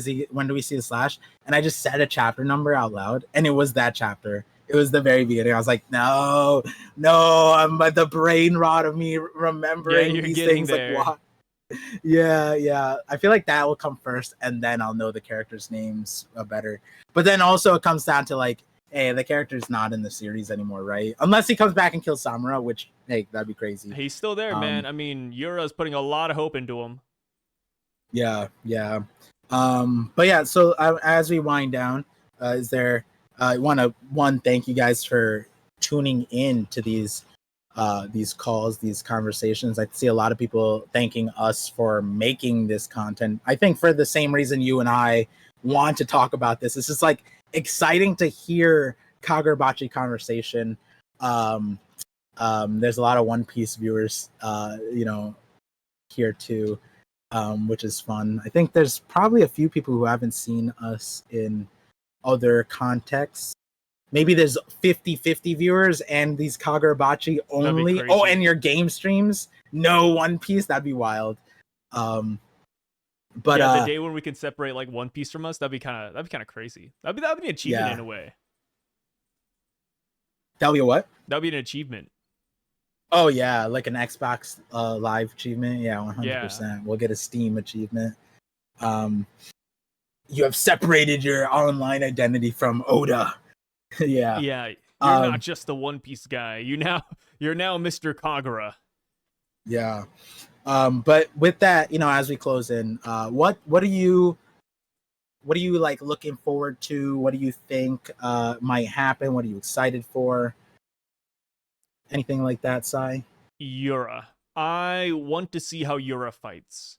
we see the Slash? And I just said a chapter number out loud, and it was that chapter. It was the very beginning. I was like, no, I'm the brain rot of me remembering these things. There. Like, what? Yeah. I feel like that will come first, and then I'll know the characters' names better. But then also it comes down to like, hey, the character's not in the series anymore, right? Unless he comes back and kills Samura, which, hey, that'd be crazy. He's still there, man. I mean, Yura's putting a lot of hope into him. Yeah. But yeah, so as we wind down, I want to thank you guys for tuning in to these calls, these conversations. I see a lot of people thanking us for making this content. I think for the same reason you and I want to talk about this. It's just like exciting to hear Kagurabachi conversation. There's a lot of One Piece viewers, here too, which is fun. I think there's probably a few people who haven't seen us in other contexts. Maybe there's 50-50 viewers and these Kagurabachi only. Oh, and your game streams, no One Piece. That'd be wild. But yeah, the day when we can separate like One Piece from us, that'd be kind of crazy. That'd be an achievement in a way. That'll be a what? That'd be an achievement. Oh yeah, like an Xbox Live achievement. Yeah, 100%. Yeah. We'll get a Steam achievement. You have separated your online identity from Oda. Yeah. Yeah, you're not just the One Piece guy. You're now Mr. Kagura. Yeah. But with that, as we close in, what are you like looking forward to? What do you think might happen? What are you excited for? Anything like that, Sai? Yura. I want to see how Yura fights.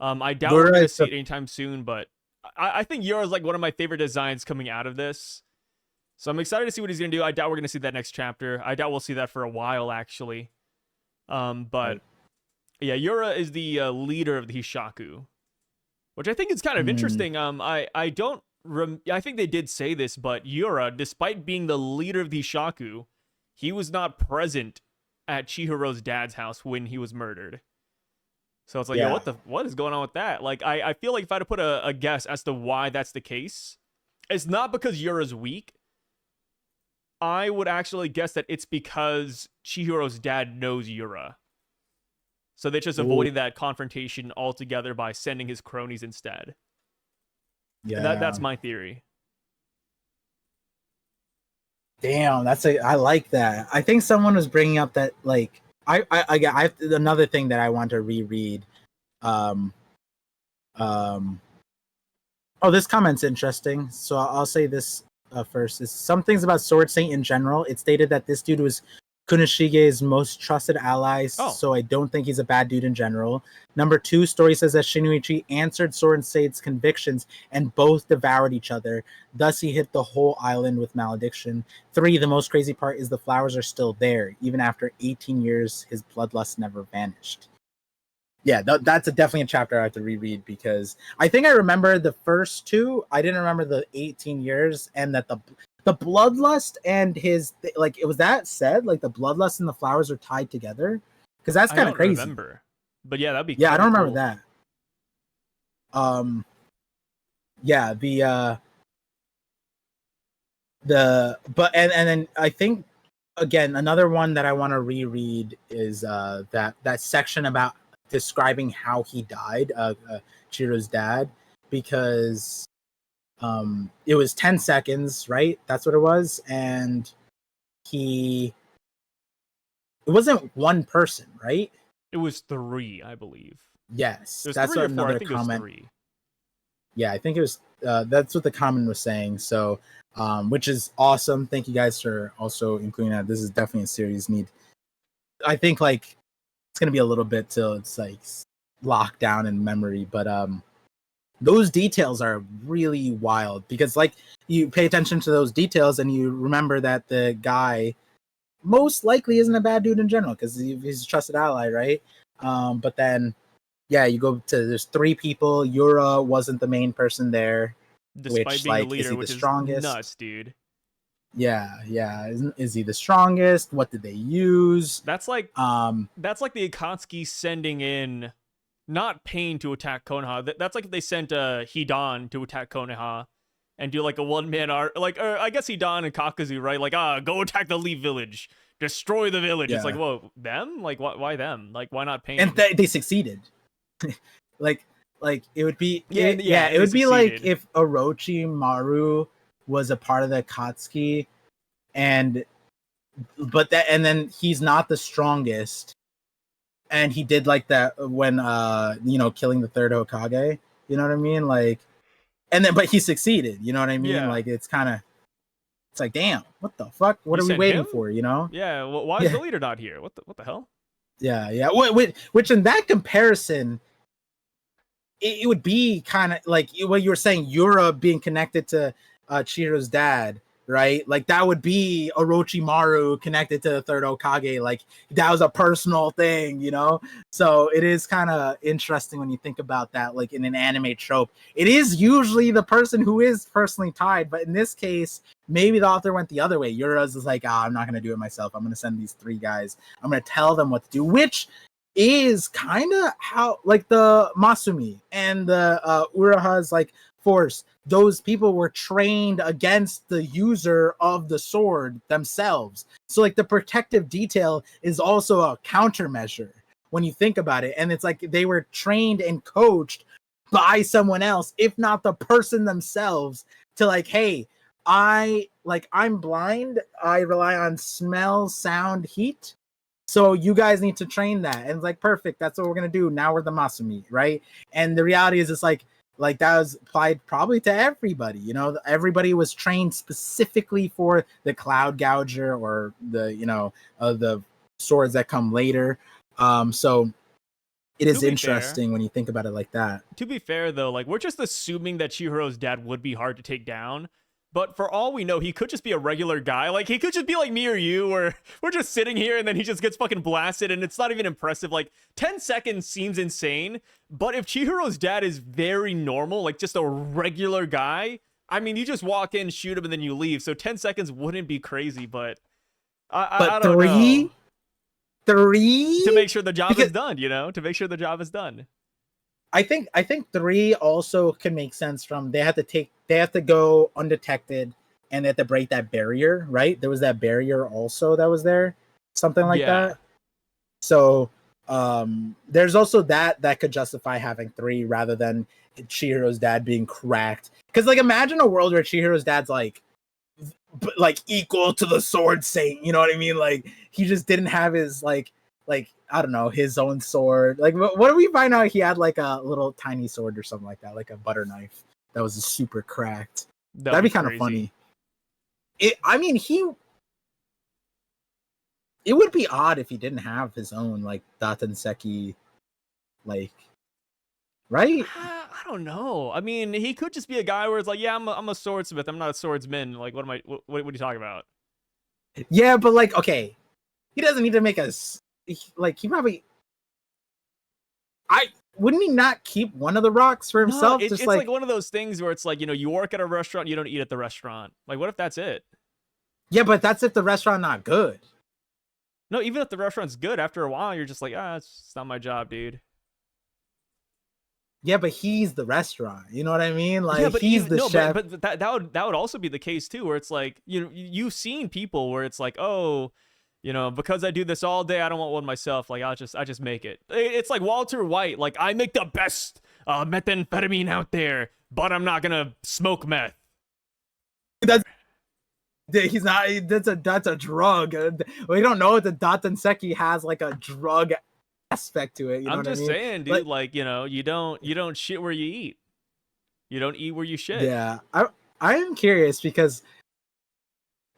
I doubt we're gonna see it anytime soon, but I think Yura is like one of my favorite designs coming out of this. So I'm excited to see what he's gonna do. I doubt we're gonna see that next chapter. I doubt we'll see that for a while, actually. But yeah, Yura is the leader of the Hishaku, which I think is kind of interesting. I think they did say this, but Yura, despite being the leader of the Hishaku, he was not present at Chihiro's dad's house when he was murdered. So it's like, yo, what is going on with that? Like, I feel like if I had to put a guess as to why that's the case, it's not because Yura's weak. I would actually guess that it's because Chihiro's dad knows Yura. So they're just avoiding that confrontation altogether by sending his cronies instead. Yeah, and that's my theory. Damn, I like that. I think someone was bringing up that like I have another thing that I want to reread. Oh, this comment's interesting. So I'll say this first. Is some things about Sword Saint in general. It stated that this dude was Kunoshige's most trusted ally, so I don't think he's a bad dude in general. Number 2, story says that Shinichi answered Sword Saint's convictions and both devoured each other. Thus, he hit the whole island with malediction. 3, the most crazy part is the flowers are still there. Even after 18 years, his bloodlust never vanished. Yeah, that's definitely a chapter I have to reread because I think I remember the first 2. I didn't remember the 18 years and that the bloodlust and his like it was that said like the bloodlust and the flowers are tied together because that's kind of crazy. I don't remember, but yeah, that'd be I don't remember cool. that. And then I think again another one that I want to reread is that section about describing how he died, Chihiro's dad, because it was 10 seconds, right? That's what it was. And it wasn't one person, right? It was 3, I believe. Yes. That's what another comment. Yeah, I think it was, that's what the comment was saying. So, which is awesome. Thank you guys for also including that. This is definitely a serious need. I think like it's going to be a little bit till it's like locked down in memory, but, those details are really wild because like you pay attention to those details and you remember that the guy most likely isn't a bad dude in general because he's a trusted ally, right? But then you go to there's 3 people. Yura wasn't the main person there, despite being the leader, which is strongest? Nuts, dude. Yeah. Is he the strongest? What did they use? That's like the Akatsuki sending in not Pain to attack Konoha. That's like if they sent Hidan to attack Konoha and do like a one-man art. Like, I guess Hidan and Kakuzu, right? Like, go attack the Leaf Village. Destroy the village. Yeah. It's like, whoa, them? Like, why them? Like, why not Pain? And they succeeded. like it would be... it would be like if Orochimaru was a part of the Akatsuki and then he's not the strongest. And he did like that when killing the 3rd Hokage, you know what I mean? Like, and then but he succeeded, you know what I mean? Yeah. Like it's like damn, what the fuck? What are we waiting for? You know? Yeah. Well, why is the leader not here? What the hell? Yeah. Which in that comparison, it would be kind of like what you were saying, Yura being connected to Chihiro's dad. Right, like that would be Orochimaru connected to the 3rd Hokage. Like that was a personal thing, you know. So it is kind of interesting when you think about that. Like in an anime trope, it is usually the person who is personally tied, but in this case, maybe the author went the other way. Yura's is like, I'm not gonna do it myself. I'm gonna send these 3 guys. I'm gonna tell them what to do. Which is kind of how like the Masumi and the Uraha's like force. Those people were trained against the user of the sword themselves. So like the protective detail is also a countermeasure when you think about it. And it's like they were trained and coached by someone else, if not the person themselves, to like, hey, I'm blind. I rely on smell, sound, heat. So you guys need to train that. And it's like, perfect. That's what we're going to do. Now we're the Masumi, right? And the reality is it's like that was applied probably to everybody. You know, everybody was trained specifically for the Cloud Gouger or the, the swords that come later. So it is interesting when you think about it like that. To be fair, though, like we're just assuming that Chihiro's dad would be hard to take down. But for all we know, he could just be a regular guy. Like, he could just be like me or you, where we're just sitting here and then he just gets fucking blasted and it's not even impressive. Like, 10 seconds seems insane. But if Chihiro's dad is very normal, like just a regular guy, I mean, you just walk in, shoot him, and then you leave. So 10 seconds wouldn't be crazy, but I don't know. Three? To make sure the job is done, to make sure the job is done. I think 3 also can make sense from they have to go undetected and they have to break that barrier, right? There was that barrier also that was there, something like that. So there's also that could justify having 3 rather than Chihiro's dad being cracked. Because like imagine a world where Chihiro's dad's like equal to the Sword Saint, you know what I mean? Like he just didn't have his like I don't know, his own sword. Like what do we find out? He had like a little tiny sword or something like that, like a butter knife that was super cracked. That'd be kind of funny. It would be odd if he didn't have his own like Datenseki, like, right? I don't know. I mean, he could just be a guy where it's like, yeah, I'm a swordsmith. I'm not a swordsman. Like, what are you talking about? Yeah, but like, okay, he doesn't need to make us. Like he probably, wouldn't he not keep one of the rocks for himself? No, it's like one of those things where it's like, you work at a restaurant, you don't eat at the restaurant. Like, what if that's it? Yeah, but that's if the restaurant not good. No, even if the restaurant's good, after a while, you're just like, it's not my job, dude. Yeah, but he's the restaurant. You know what I mean? Like, yeah, he's the chef. But that would also be the case too, where it's like, you've seen people where it's like, oh, because I do this all day, I don't want one myself. Like, I just make it. It's like Walter White. Like, I make the best methamphetamine out there, but I'm not gonna smoke meth. He's not. That's a drug. We don't know if the Datenseki has like a drug aspect to it. I'm just saying, dude. Like, you don't shit where you eat. You don't eat where you shit. Yeah, I am curious because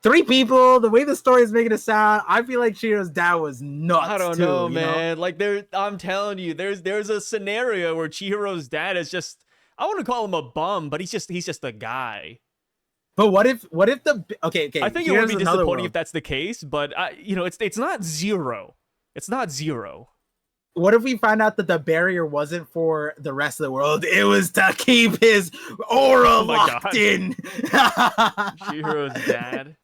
3 people, the way the story is making it sound, I feel like Chihiro's dad was nuts. I don't know, man. Like I'm telling you, there's a scenario where Chihiro's dad is just, I want to call him a bum, but he's just a guy. But what if okay? I think it would be disappointing if that's the case, but it's not zero. It's not zero. What if we find out that the barrier wasn't for the rest of the world? It was to keep his aura locked in. Chihiro's dad.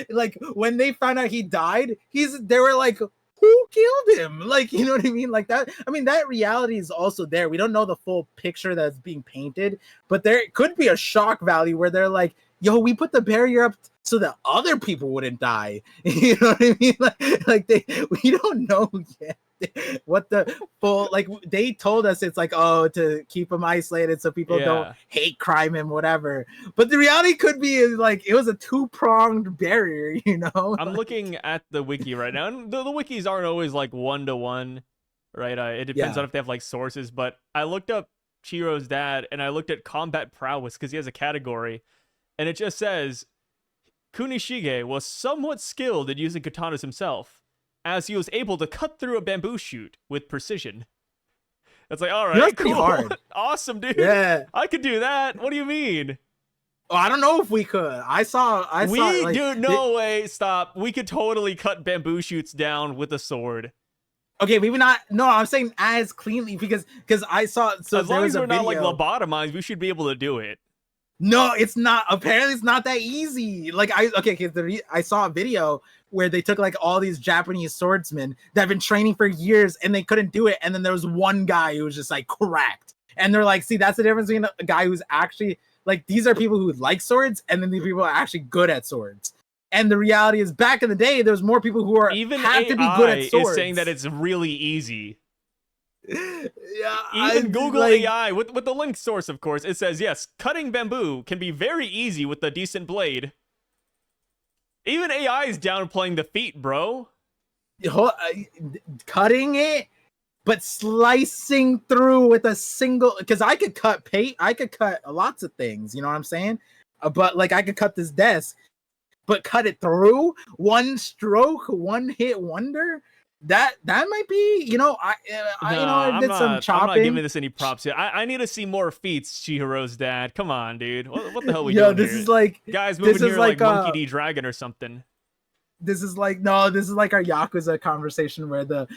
Like when they found out he died, they were like, who killed him? Like, you know what I mean? Like that. I mean, that reality is also there. We don't know the full picture that's being painted, but there could be a shock value where they're like, yo, we put the barrier up so that other people wouldn't die. You know what I mean? We don't know yet what the full, like they told us it's like, oh, to keep him isolated so people don't hate crime and whatever. But the reality could be like it was a 2-pronged barrier, I'm looking at the wiki right now, and the wikis aren't always like 1-to-1, right? It depends on if they have like sources, but I looked up Chihiro's dad and I looked at combat prowess because he has a category, and it just says Kunishige was somewhat skilled in using katanas himself, as he was able to cut through a bamboo shoot with precision. It's like, all right, that's pretty hard. Awesome, dude. Yeah, I could do that. What do you mean? Oh, I don't know if we could. Dude, no way. Stop. We could totally cut bamboo shoots down with a sword. Okay, maybe not. No, I'm saying as cleanly because I saw. So as long as we're not like lobotomized, we should be able to do it. No, it's not. Apparently, it's not that easy. Like I saw a video where they took like all these Japanese swordsmen that have been training for years and they couldn't do it, and then there was one guy who was just like cracked, and they're like, see, that's the difference between a guy who's actually like, these are people who like swords, and then these people are actually good at swords. And the reality is, back in the day, there's more people who have to be good at swords. Is saying that it's really easy. Yeah, even Google AI with the link source, of course, it says yes, cutting bamboo can be very easy with a decent blade. Even AI is downplaying the feat, bro. Cutting it, but slicing through with a single, because I could cut lots of things, you know what I'm saying? But like, I could cut this desk, but cut it through one stroke, one hit wonder. That might be, I did some chopping. I'm not giving this any props here. I need to see more feats, Chihiro's dad. Come on, dude. What the hell are we doing this here? Is like, guys moving here like Monkey D. Dragon or something. This is like our Yakuza conversation where the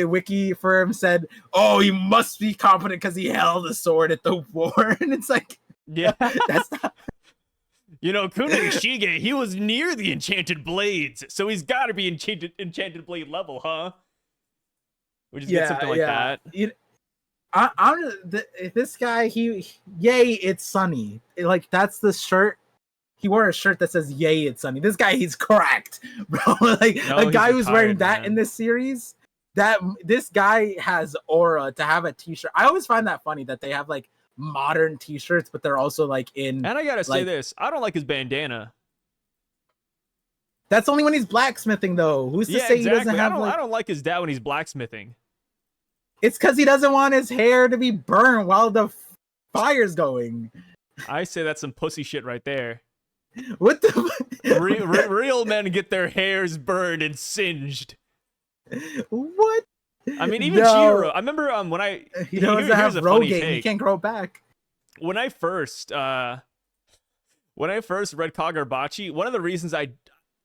wiki firm said, "Oh, he must be competent because he held a sword at the war," and it's like, yeah, that's not. Kunin Shige, he was near the enchanted blades, so he's got to be enchanted blade level, huh? We just get something like that. This guy, yay, it's sunny. Like, that's the shirt. He wore a shirt that says "Yay, it's sunny." This guy, he's cracked, bro. Like, a guy who's wearing that in this series. This guy has aura to have a t-shirt. I always find that funny that they have like modern t-shirts, but they're also like in. And I gotta say this, I don't like his bandana. That's only when he's blacksmithing, though. Who's to say he doesn't have? I don't like his dad when he's blacksmithing. It's because he doesn't want his hair to be burned while the fire's going. I say that's some pussy shit right there. What the? Real men get their hairs burned and singed. What? I mean, even Chihiro. I remember when he doesn't have Rogaine. He can't grow back. When I first read Kagurabachi, one of the reasons I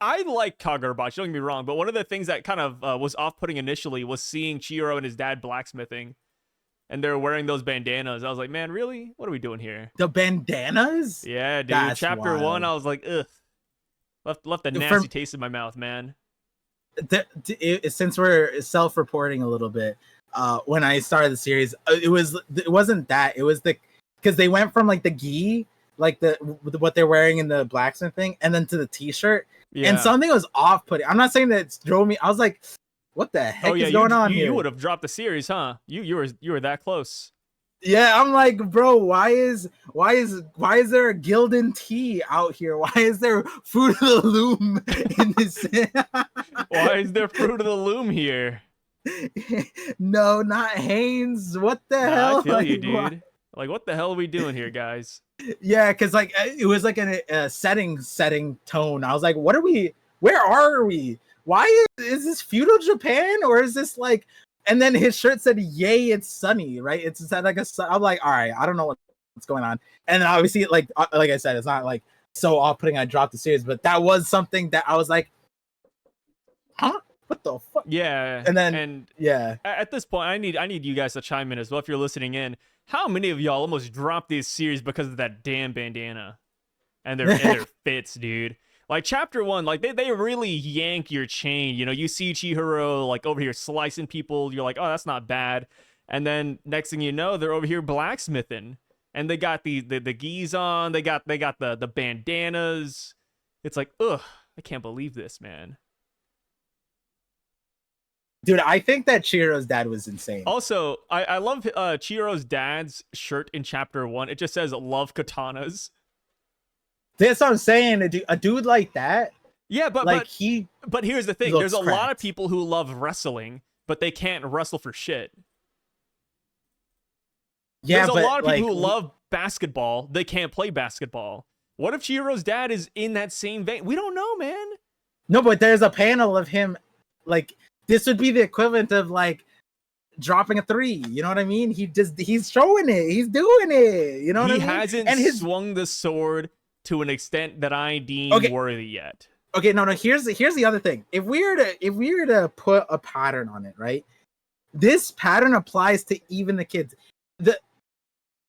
like Kagurabachi, don't get me wrong, but one of the things that kind of was off-putting initially was seeing Chihiro and his dad blacksmithing, and they're wearing those bandanas. I was like, man, really? What are we doing here? The bandanas? Yeah, dude. That's Chapter wild. 1, I was like, ugh. Left a nasty taste in my mouth, man. Since we're self-reporting a little bit, when I started the series, it wasn't that. It was because they went from like the gi, like what they're wearing in the blacksmith thing, and then to the t-shirt. Yeah. And something was off-putting. I'm not saying that it drove me. I was like, what the heck is going on here? You would have dropped the series, huh? You were that close. Yeah, I'm like, bro, why is there a Gildan tea out here? Why is there Fruit of the Loom in this? Why is there Fruit of the Loom here? No, not Hanes. What the hell? I feel you, dude. Why? Like, what the hell are we doing here, guys? Yeah, because like it was like a setting tone. I was like, where are we? Why is this feudal Japan, or is this like? And then his shirt said, "Yay, it's sunny," right? It said like I'm like, all right, I don't know what's going on. And then obviously, like I said, it's not like so off-putting. I dropped the series, but that was something that I was like, huh? What the fuck? Yeah. And yeah. At this point, I need you guys to chime in as well if you're listening in. How many of y'all almost dropped this series because of that damn bandana and their fits, dude? Like Chapter 1, like they really yank your chain. You see Chihiro like over here slicing people. You're like, oh, that's not bad. And then next thing you know, they're over here blacksmithing, and they got the gis on. They got the bandanas. It's like, ugh, I can't believe this, man. Dude, I think that Chihiro's dad was insane. Also, I love Chihiro's dad's shirt in Chapter 1. It just says "Love Katanas." That's what I'm saying. A dude like that. Yeah, but here's the thing. There's a lot of people who love wrestling, but they can't wrestle for shit. Yeah, there's a lot of people who love basketball. They can't play basketball. What if Chihiro's dad is in that same vein? We don't know, man. No, but there's a panel of him. Like, this would be the equivalent of like dropping a 3. You know what I mean? He's showing it. He's doing it. You know what I mean? He hasn't swung the sword to an extent that I deem worthy yet. Okay, no. Here's the other thing. If we were to put a pattern on it, right? This pattern applies to even the kids. The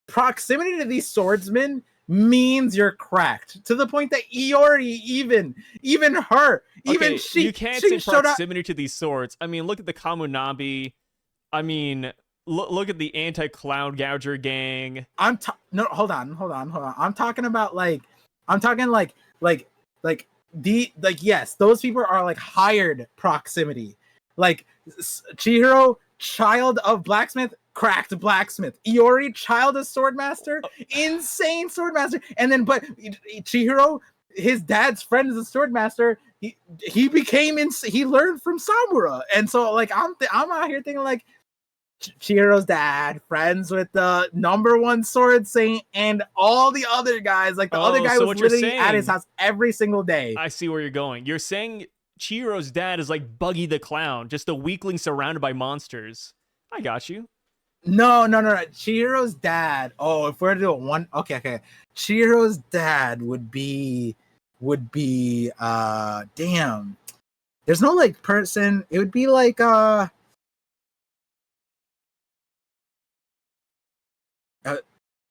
proximity to these swordsmen means you're cracked. To the point that Iori, even her, even she, you can't she say proximity to these swords. I mean, look at the Kamunabi. I mean, look at the anti-cloud gouger gang. No, hold on. I'm talking about like yes, those people are like hired proximity. Like Chihiro, child of blacksmith, cracked blacksmith. Iori, child of swordmaster, insane swordmaster. And then but Chihiro, his dad's friend is a swordmaster. He became he learned from Samura. And so like I'm out here thinking like Chihiro's dad, friends with the #1 sword saint and all the other guys. Like the other guy was literally at his house every single day. I see where you're going. You're saying Chihiro's dad is like Buggy the Clown, just a weakling surrounded by monsters. I got you. No. Chihiro's dad. Oh, if we're to do one, okay. Chihiro's dad would be damn. There's no like person. It would be like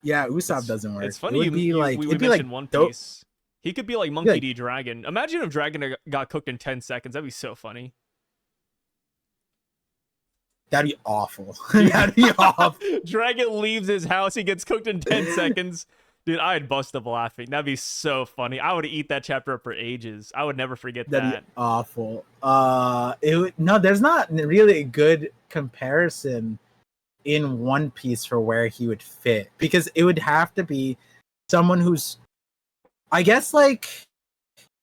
yeah, Usopp doesn't work. It's funny we mentioned One Piece. He could be like Monkey D. Dragon. Imagine if Dragon got cooked in 10 seconds. That'd be so funny. That'd be awful. That'd be awful. Dragon leaves his house. He gets cooked in 10 seconds. Dude, I'd bust up laughing. That'd be so funny. I would eat that chapter up for ages. I would never forget that. That'd be awful. There's not really a good comparison in One Piece for where he would fit, because it would have to be someone who's, I guess, like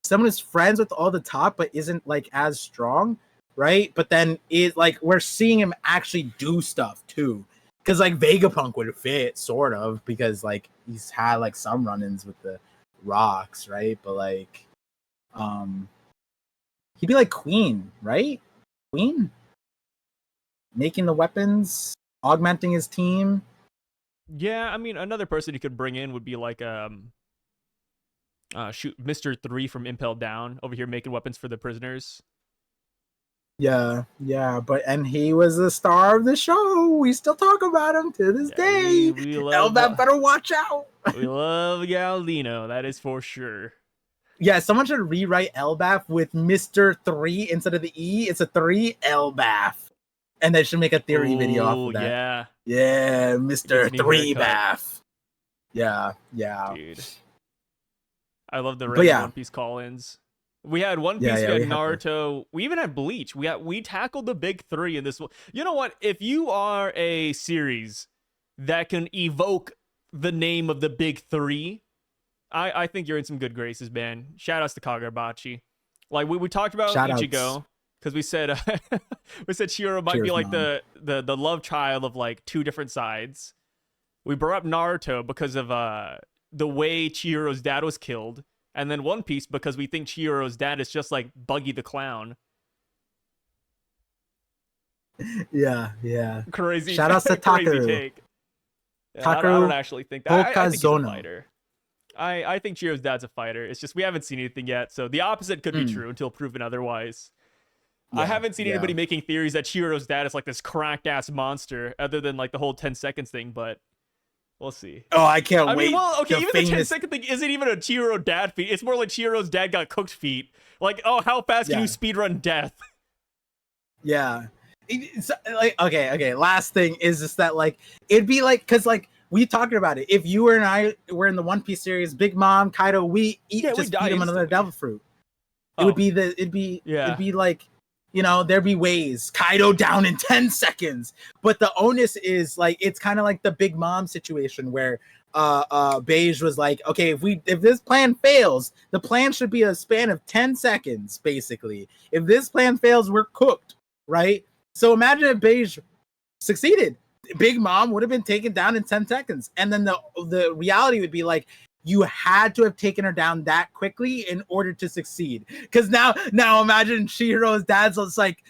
someone who's friends with all the top but isn't like as strong, right? But then we're seeing him actually do stuff too, because like Vegapunk would fit sort of, because like he's had like some run-ins with the rocks, right? But like he'd be like Queen, right? Queen making the weapons, augmenting his team. Yeah, I mean, another person you could bring in would be like Mr. 3 from Impel Down over here making weapons for the prisoners. Yeah, but he was the star of the show. We still talk about him to this day. Elbaf better watch out. We love Galdino, that is for sure. Yeah, someone should rewrite Elbaf with Mr. 3 instead of the E. It's a 3 Elbaf. And they should make a theory video off of that. Yeah, Mr. 3 Bath. Yeah. Dude. I love the One Piece call-ins. We had One Piece, we had Naruto. We even had Bleach. We tackled the big three in this one. You know what? If you are a series that can evoke the name of the big three, I think you're in some good graces, man. Shout outs to Kagurabachi. Like we talked about Ichigo. Because we said Chihiro might be like the love child of like two different sides. We brought up Naruto because of the way Chihiro's dad was killed, and then One Piece because we think Chihiro's dad is just like Buggy the Clown. Yeah. Crazy. Shout out to Takaru. Take. Yeah, I don't actually think that. I think he's a fighter. I think Chihiro's dad's a fighter. It's just we haven't seen anything yet, so the opposite could be true until proven otherwise. Yeah, I haven't seen anybody making theories that Chihiro's dad is like this cracked ass monster, other than like the whole 10 seconds thing, but we'll see. Oh, I can't wait. Mean, well, okay, even the 10-second thing isn't even a Chihiro dad feat. It's more like Chihiro's dad got cooked feat. Like, oh, how fast can you speedrun death? Yeah. It's like, okay. Last thing is just that, like, it'd be like, because, like, we talking about it. If you and I were in the One Piece series, Big Mom, Kaido, we feed him another devil fruit. It'd be like, you know, there'd be ways. Kaido down in 10 seconds. But the onus is like, it's kind of like the Big Mom situation where Beige was like, okay, if this plan fails, the plan should be a span of 10 seconds, basically. If this plan fails, we're cooked, right? So imagine if Beige succeeded. Big Mom would have been taken down in 10 seconds. And then the reality would be like, you had to have taken her down that quickly in order to succeed. Because now imagine Chihiro's dad's like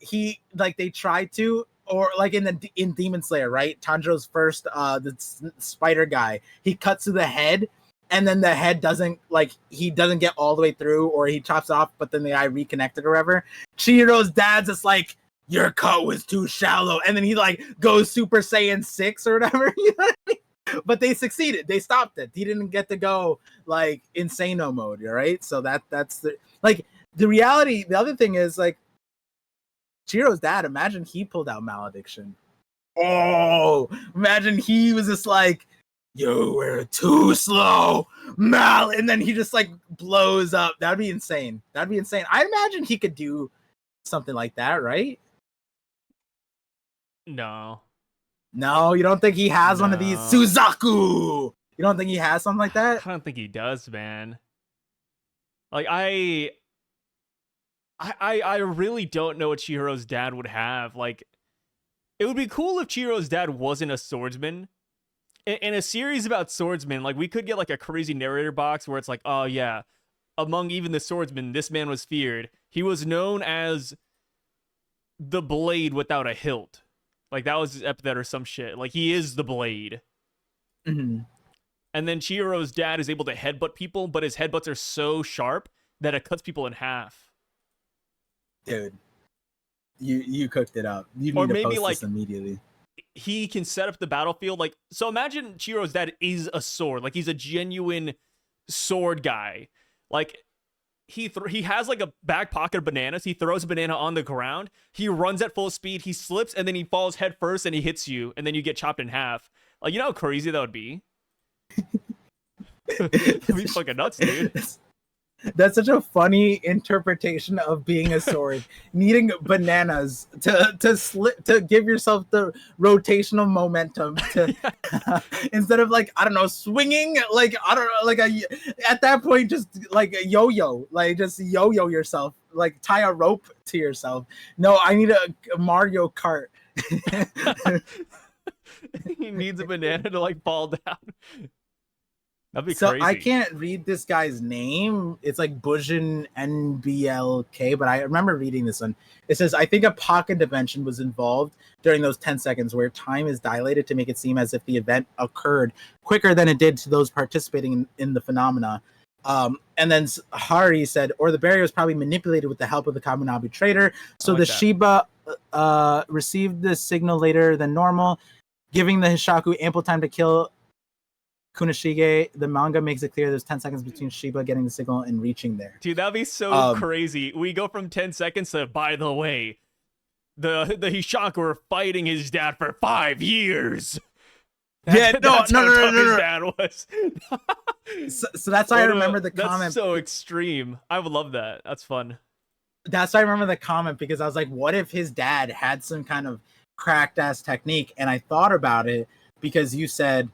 they tried to, or like in Demon Slayer, right? Tanjiro's first the spider guy, he cuts to the head, and then the head doesn't get all the way through, or he chops off, but then the eye reconnected or whatever. Chihiro's dad's just like, your cut was too shallow, and then he like goes Super Saiyan 6 or whatever. You know what I mean? but they succeeded. They stopped it. He didn't get to go like insano mode, right? So that's the like the reality. The other thing is like Chihiro's dad. Imagine he pulled out malediction. Oh, imagine he was just like, "You were too slow, Mal," and then he just like blows up. That'd be insane. That'd be insane. I imagine he could do something like that, right? No. No, you don't think he has one of these Suzaku? You don't think he has something like that? I don't think he does, man. Like I really don't know what Chihiro's dad would have. Like, it would be cool if Chihiro's dad wasn't a swordsman. In a series about swordsmen, like we could get like a crazy narrator box where it's like, oh yeah, among even the swordsmen, this man was feared. He was known as the blade without a hilt. Like that was his epithet or some shit. Like he is the blade. Mm-hmm. And then Chihiro's dad is able to headbutt people, but his headbutts are so sharp that it cuts people in half. Dude, you cooked it up. You need or to maybe post like this immediately. He can set up the battlefield. Like, so imagine Chihiro's dad is a sword. Like he's a genuine sword guy. Like he has like a back pocket of bananas. He throws a banana on the ground. He runs at full speed. He slips and then he falls head first and he hits you and then you get chopped in half. Like, you know how crazy that would be? That'd be fucking nuts, dude. That's such a funny interpretation of being a sword. Needing bananas to give yourself the rotational momentum to instead of like, I don't know, swinging, like I don't know, like at that point just like a yo-yo, like just yo-yo yourself, like tie a rope to yourself. No, I need a Mario Kart. He needs a banana to like fall down. That'd be so crazy. I can't read this guy's name. It's like Bujin NBLK, but I remember reading this one. It says, I think a pocket dimension was involved during those 10 seconds where time is dilated to make it seem as if the event occurred quicker than it did to those participating in the phenomena. And then Hari said, or the barrier was probably manipulated with the help of the Kamunabi trader. So the Shiba received the signal later than normal, giving the Hishaku ample time to kill Kunishige. The manga makes it clear there's 10 seconds between Shiba getting the signal and reaching there. Dude, that'd be so crazy. We go from 10 seconds to, by the way, the Hishaku were fighting his dad for 5 years. Yeah, no. His dad was. So that's why I remember the comment. That's so extreme. I would love that. That's fun. That's why I remember the comment, because I was like, what if his dad had some kind of cracked ass technique? And I thought about it because you said,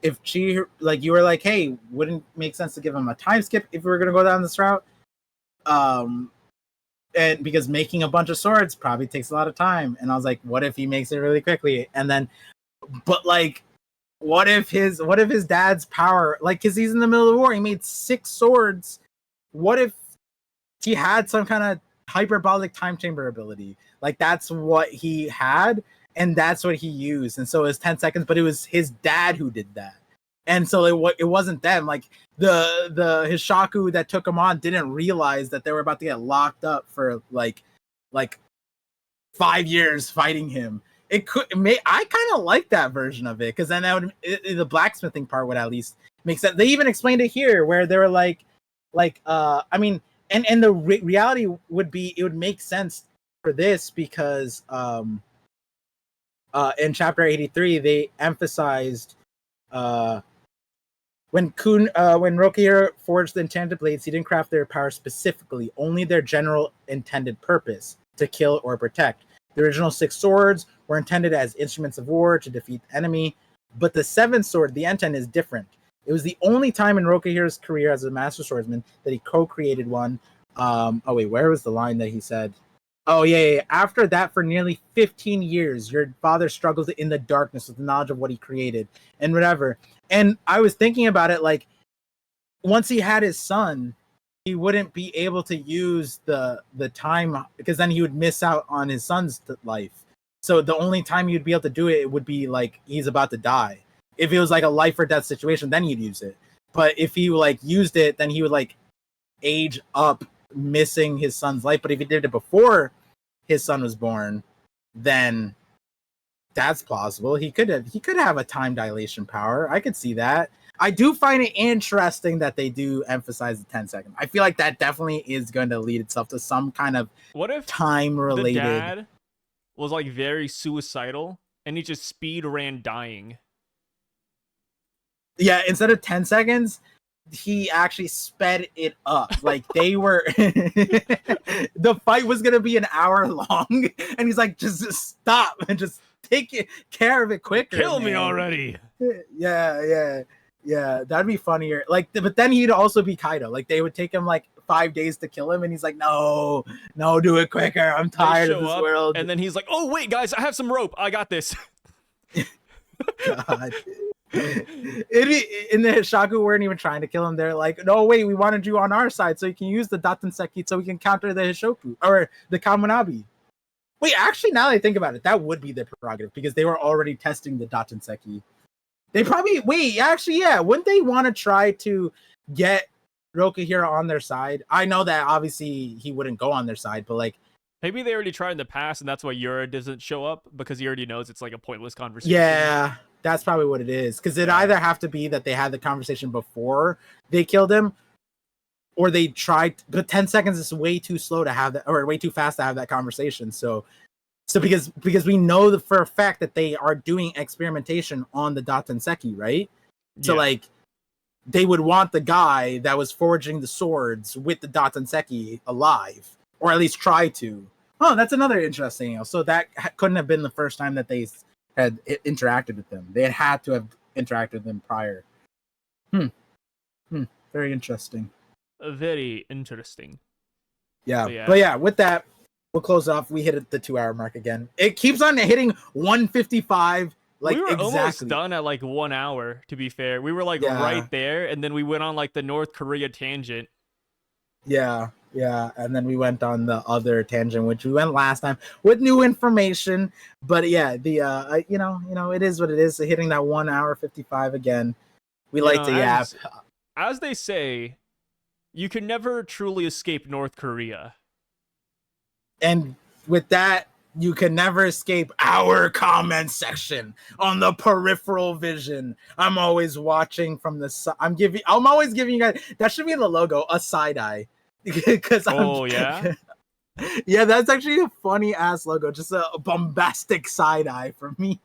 if you were like, hey, wouldn't it make sense to give him a time skip if we were going to go down this route? And because making a bunch of swords probably takes a lot of time. And I was like, what if he makes it really quickly? And then, but like, what if his dad's power, like, cause he's in the middle of the war, he made 6 swords. What if he had some kind of hyperbolic time chamber ability? Like, that's what he had. And that's what he used. And so it was 10 seconds, but it was his dad who did that. And so it wasn't them. Like the Hishaku that took him on didn't realize that they were about to get locked up for like 5 years fighting him. I kind of like that version of it, because then the blacksmithing part would at least make sense. They even explained it here where they were like I mean, and the reality would be, it would make sense for this because in chapter 83, they emphasized when Rokihiro forged the enchanted blades, he didn't craft their power specifically, only their general intended purpose, to kill or protect. The original 6 swords were intended as instruments of war to defeat the enemy, but the 7th sword, the Enten, is different. It was the only time in Rokihiro's career as a master swordsman that he co-created one. Where was the line that he said? Oh, yeah. After that, for nearly 15 years, your father struggled in the darkness with the knowledge of what he created and whatever. And I was thinking about it, like, once he had his son, he wouldn't be able to use the time, because then he would miss out on his son's life. So the only time you'd be able to do it would be, like, he's about to die. If it was, like, a life or death situation, then he'd use it. But if he, like, used it, then he would, like, age up, missing his son's life. But if he did it before his son was born, then That's plausible. He could have a time dilation power. I could see that. I do find it interesting that they do emphasize the 10 seconds. I feel like that definitely is going to lead itself to some kind of what if time related. The dad was like very suicidal and he just speed ran dying. Yeah, instead of 10 seconds, he actually sped it up. Like they were the fight was gonna be an hour long, and he's like, just stop and just take care of it quicker. Kill me already. Yeah. That'd be funnier. Like, but then he'd also be Kaido. Like they would take him like 5 days to kill him, and he's like, no, do it quicker. I'm tired of this world. And then he's like, oh wait, guys, I have some rope. I got this. God. In the Hishaku weren't even trying to kill him. They're like, no, wait, we wanted you on our side so you can use the Datenseki so we can counter the Hishoku or the Kamunabi. Wait, actually, now that I think about it, that would be their prerogative because they were already testing the Datenseki. They probably wouldn't they want to try to get Rokuhira on their side? I know that obviously he wouldn't go on their side, but like maybe they already tried in the past and that's why Yura doesn't show up because he already knows it's like a pointless conversation. Yeah. That's probably what it is. Because it'd either have to be that they had the conversation before they killed him, or they tried. But 10 seconds is way too slow to have that, or way too fast to have that conversation. So because we know for a fact that they are doing experimentation on the Datenseki, right? So like they would want the guy that was forging the swords with the Datenseki alive, or at least try to. Oh, that's another interesting. So that couldn't have been the first time that they had interacted with them. They had to have interacted with them prior. Very interesting. Very interesting. Yeah. But yeah, with that, we'll close off. We hit the 2 hour mark again. It keeps on hitting 155. Like, we were exactly. almost done at like 1 hour, to be fair. We were like right there, and then we went on like the North Korea tangent. Yeah. And then we went on the other tangent, which we went last time with new information. But yeah, the you know, it is what it is. Hitting that 1 hour 55 again. We like to yap. As they say, you can never truly escape North Korea. And with that, you can never escape our comment section on the Peripheral Vision. I'm always watching from the side. I'm always giving you guys, that should be in the logo, a side eye. Yeah, that's actually a funny ass logo, just a bombastic side eye for me.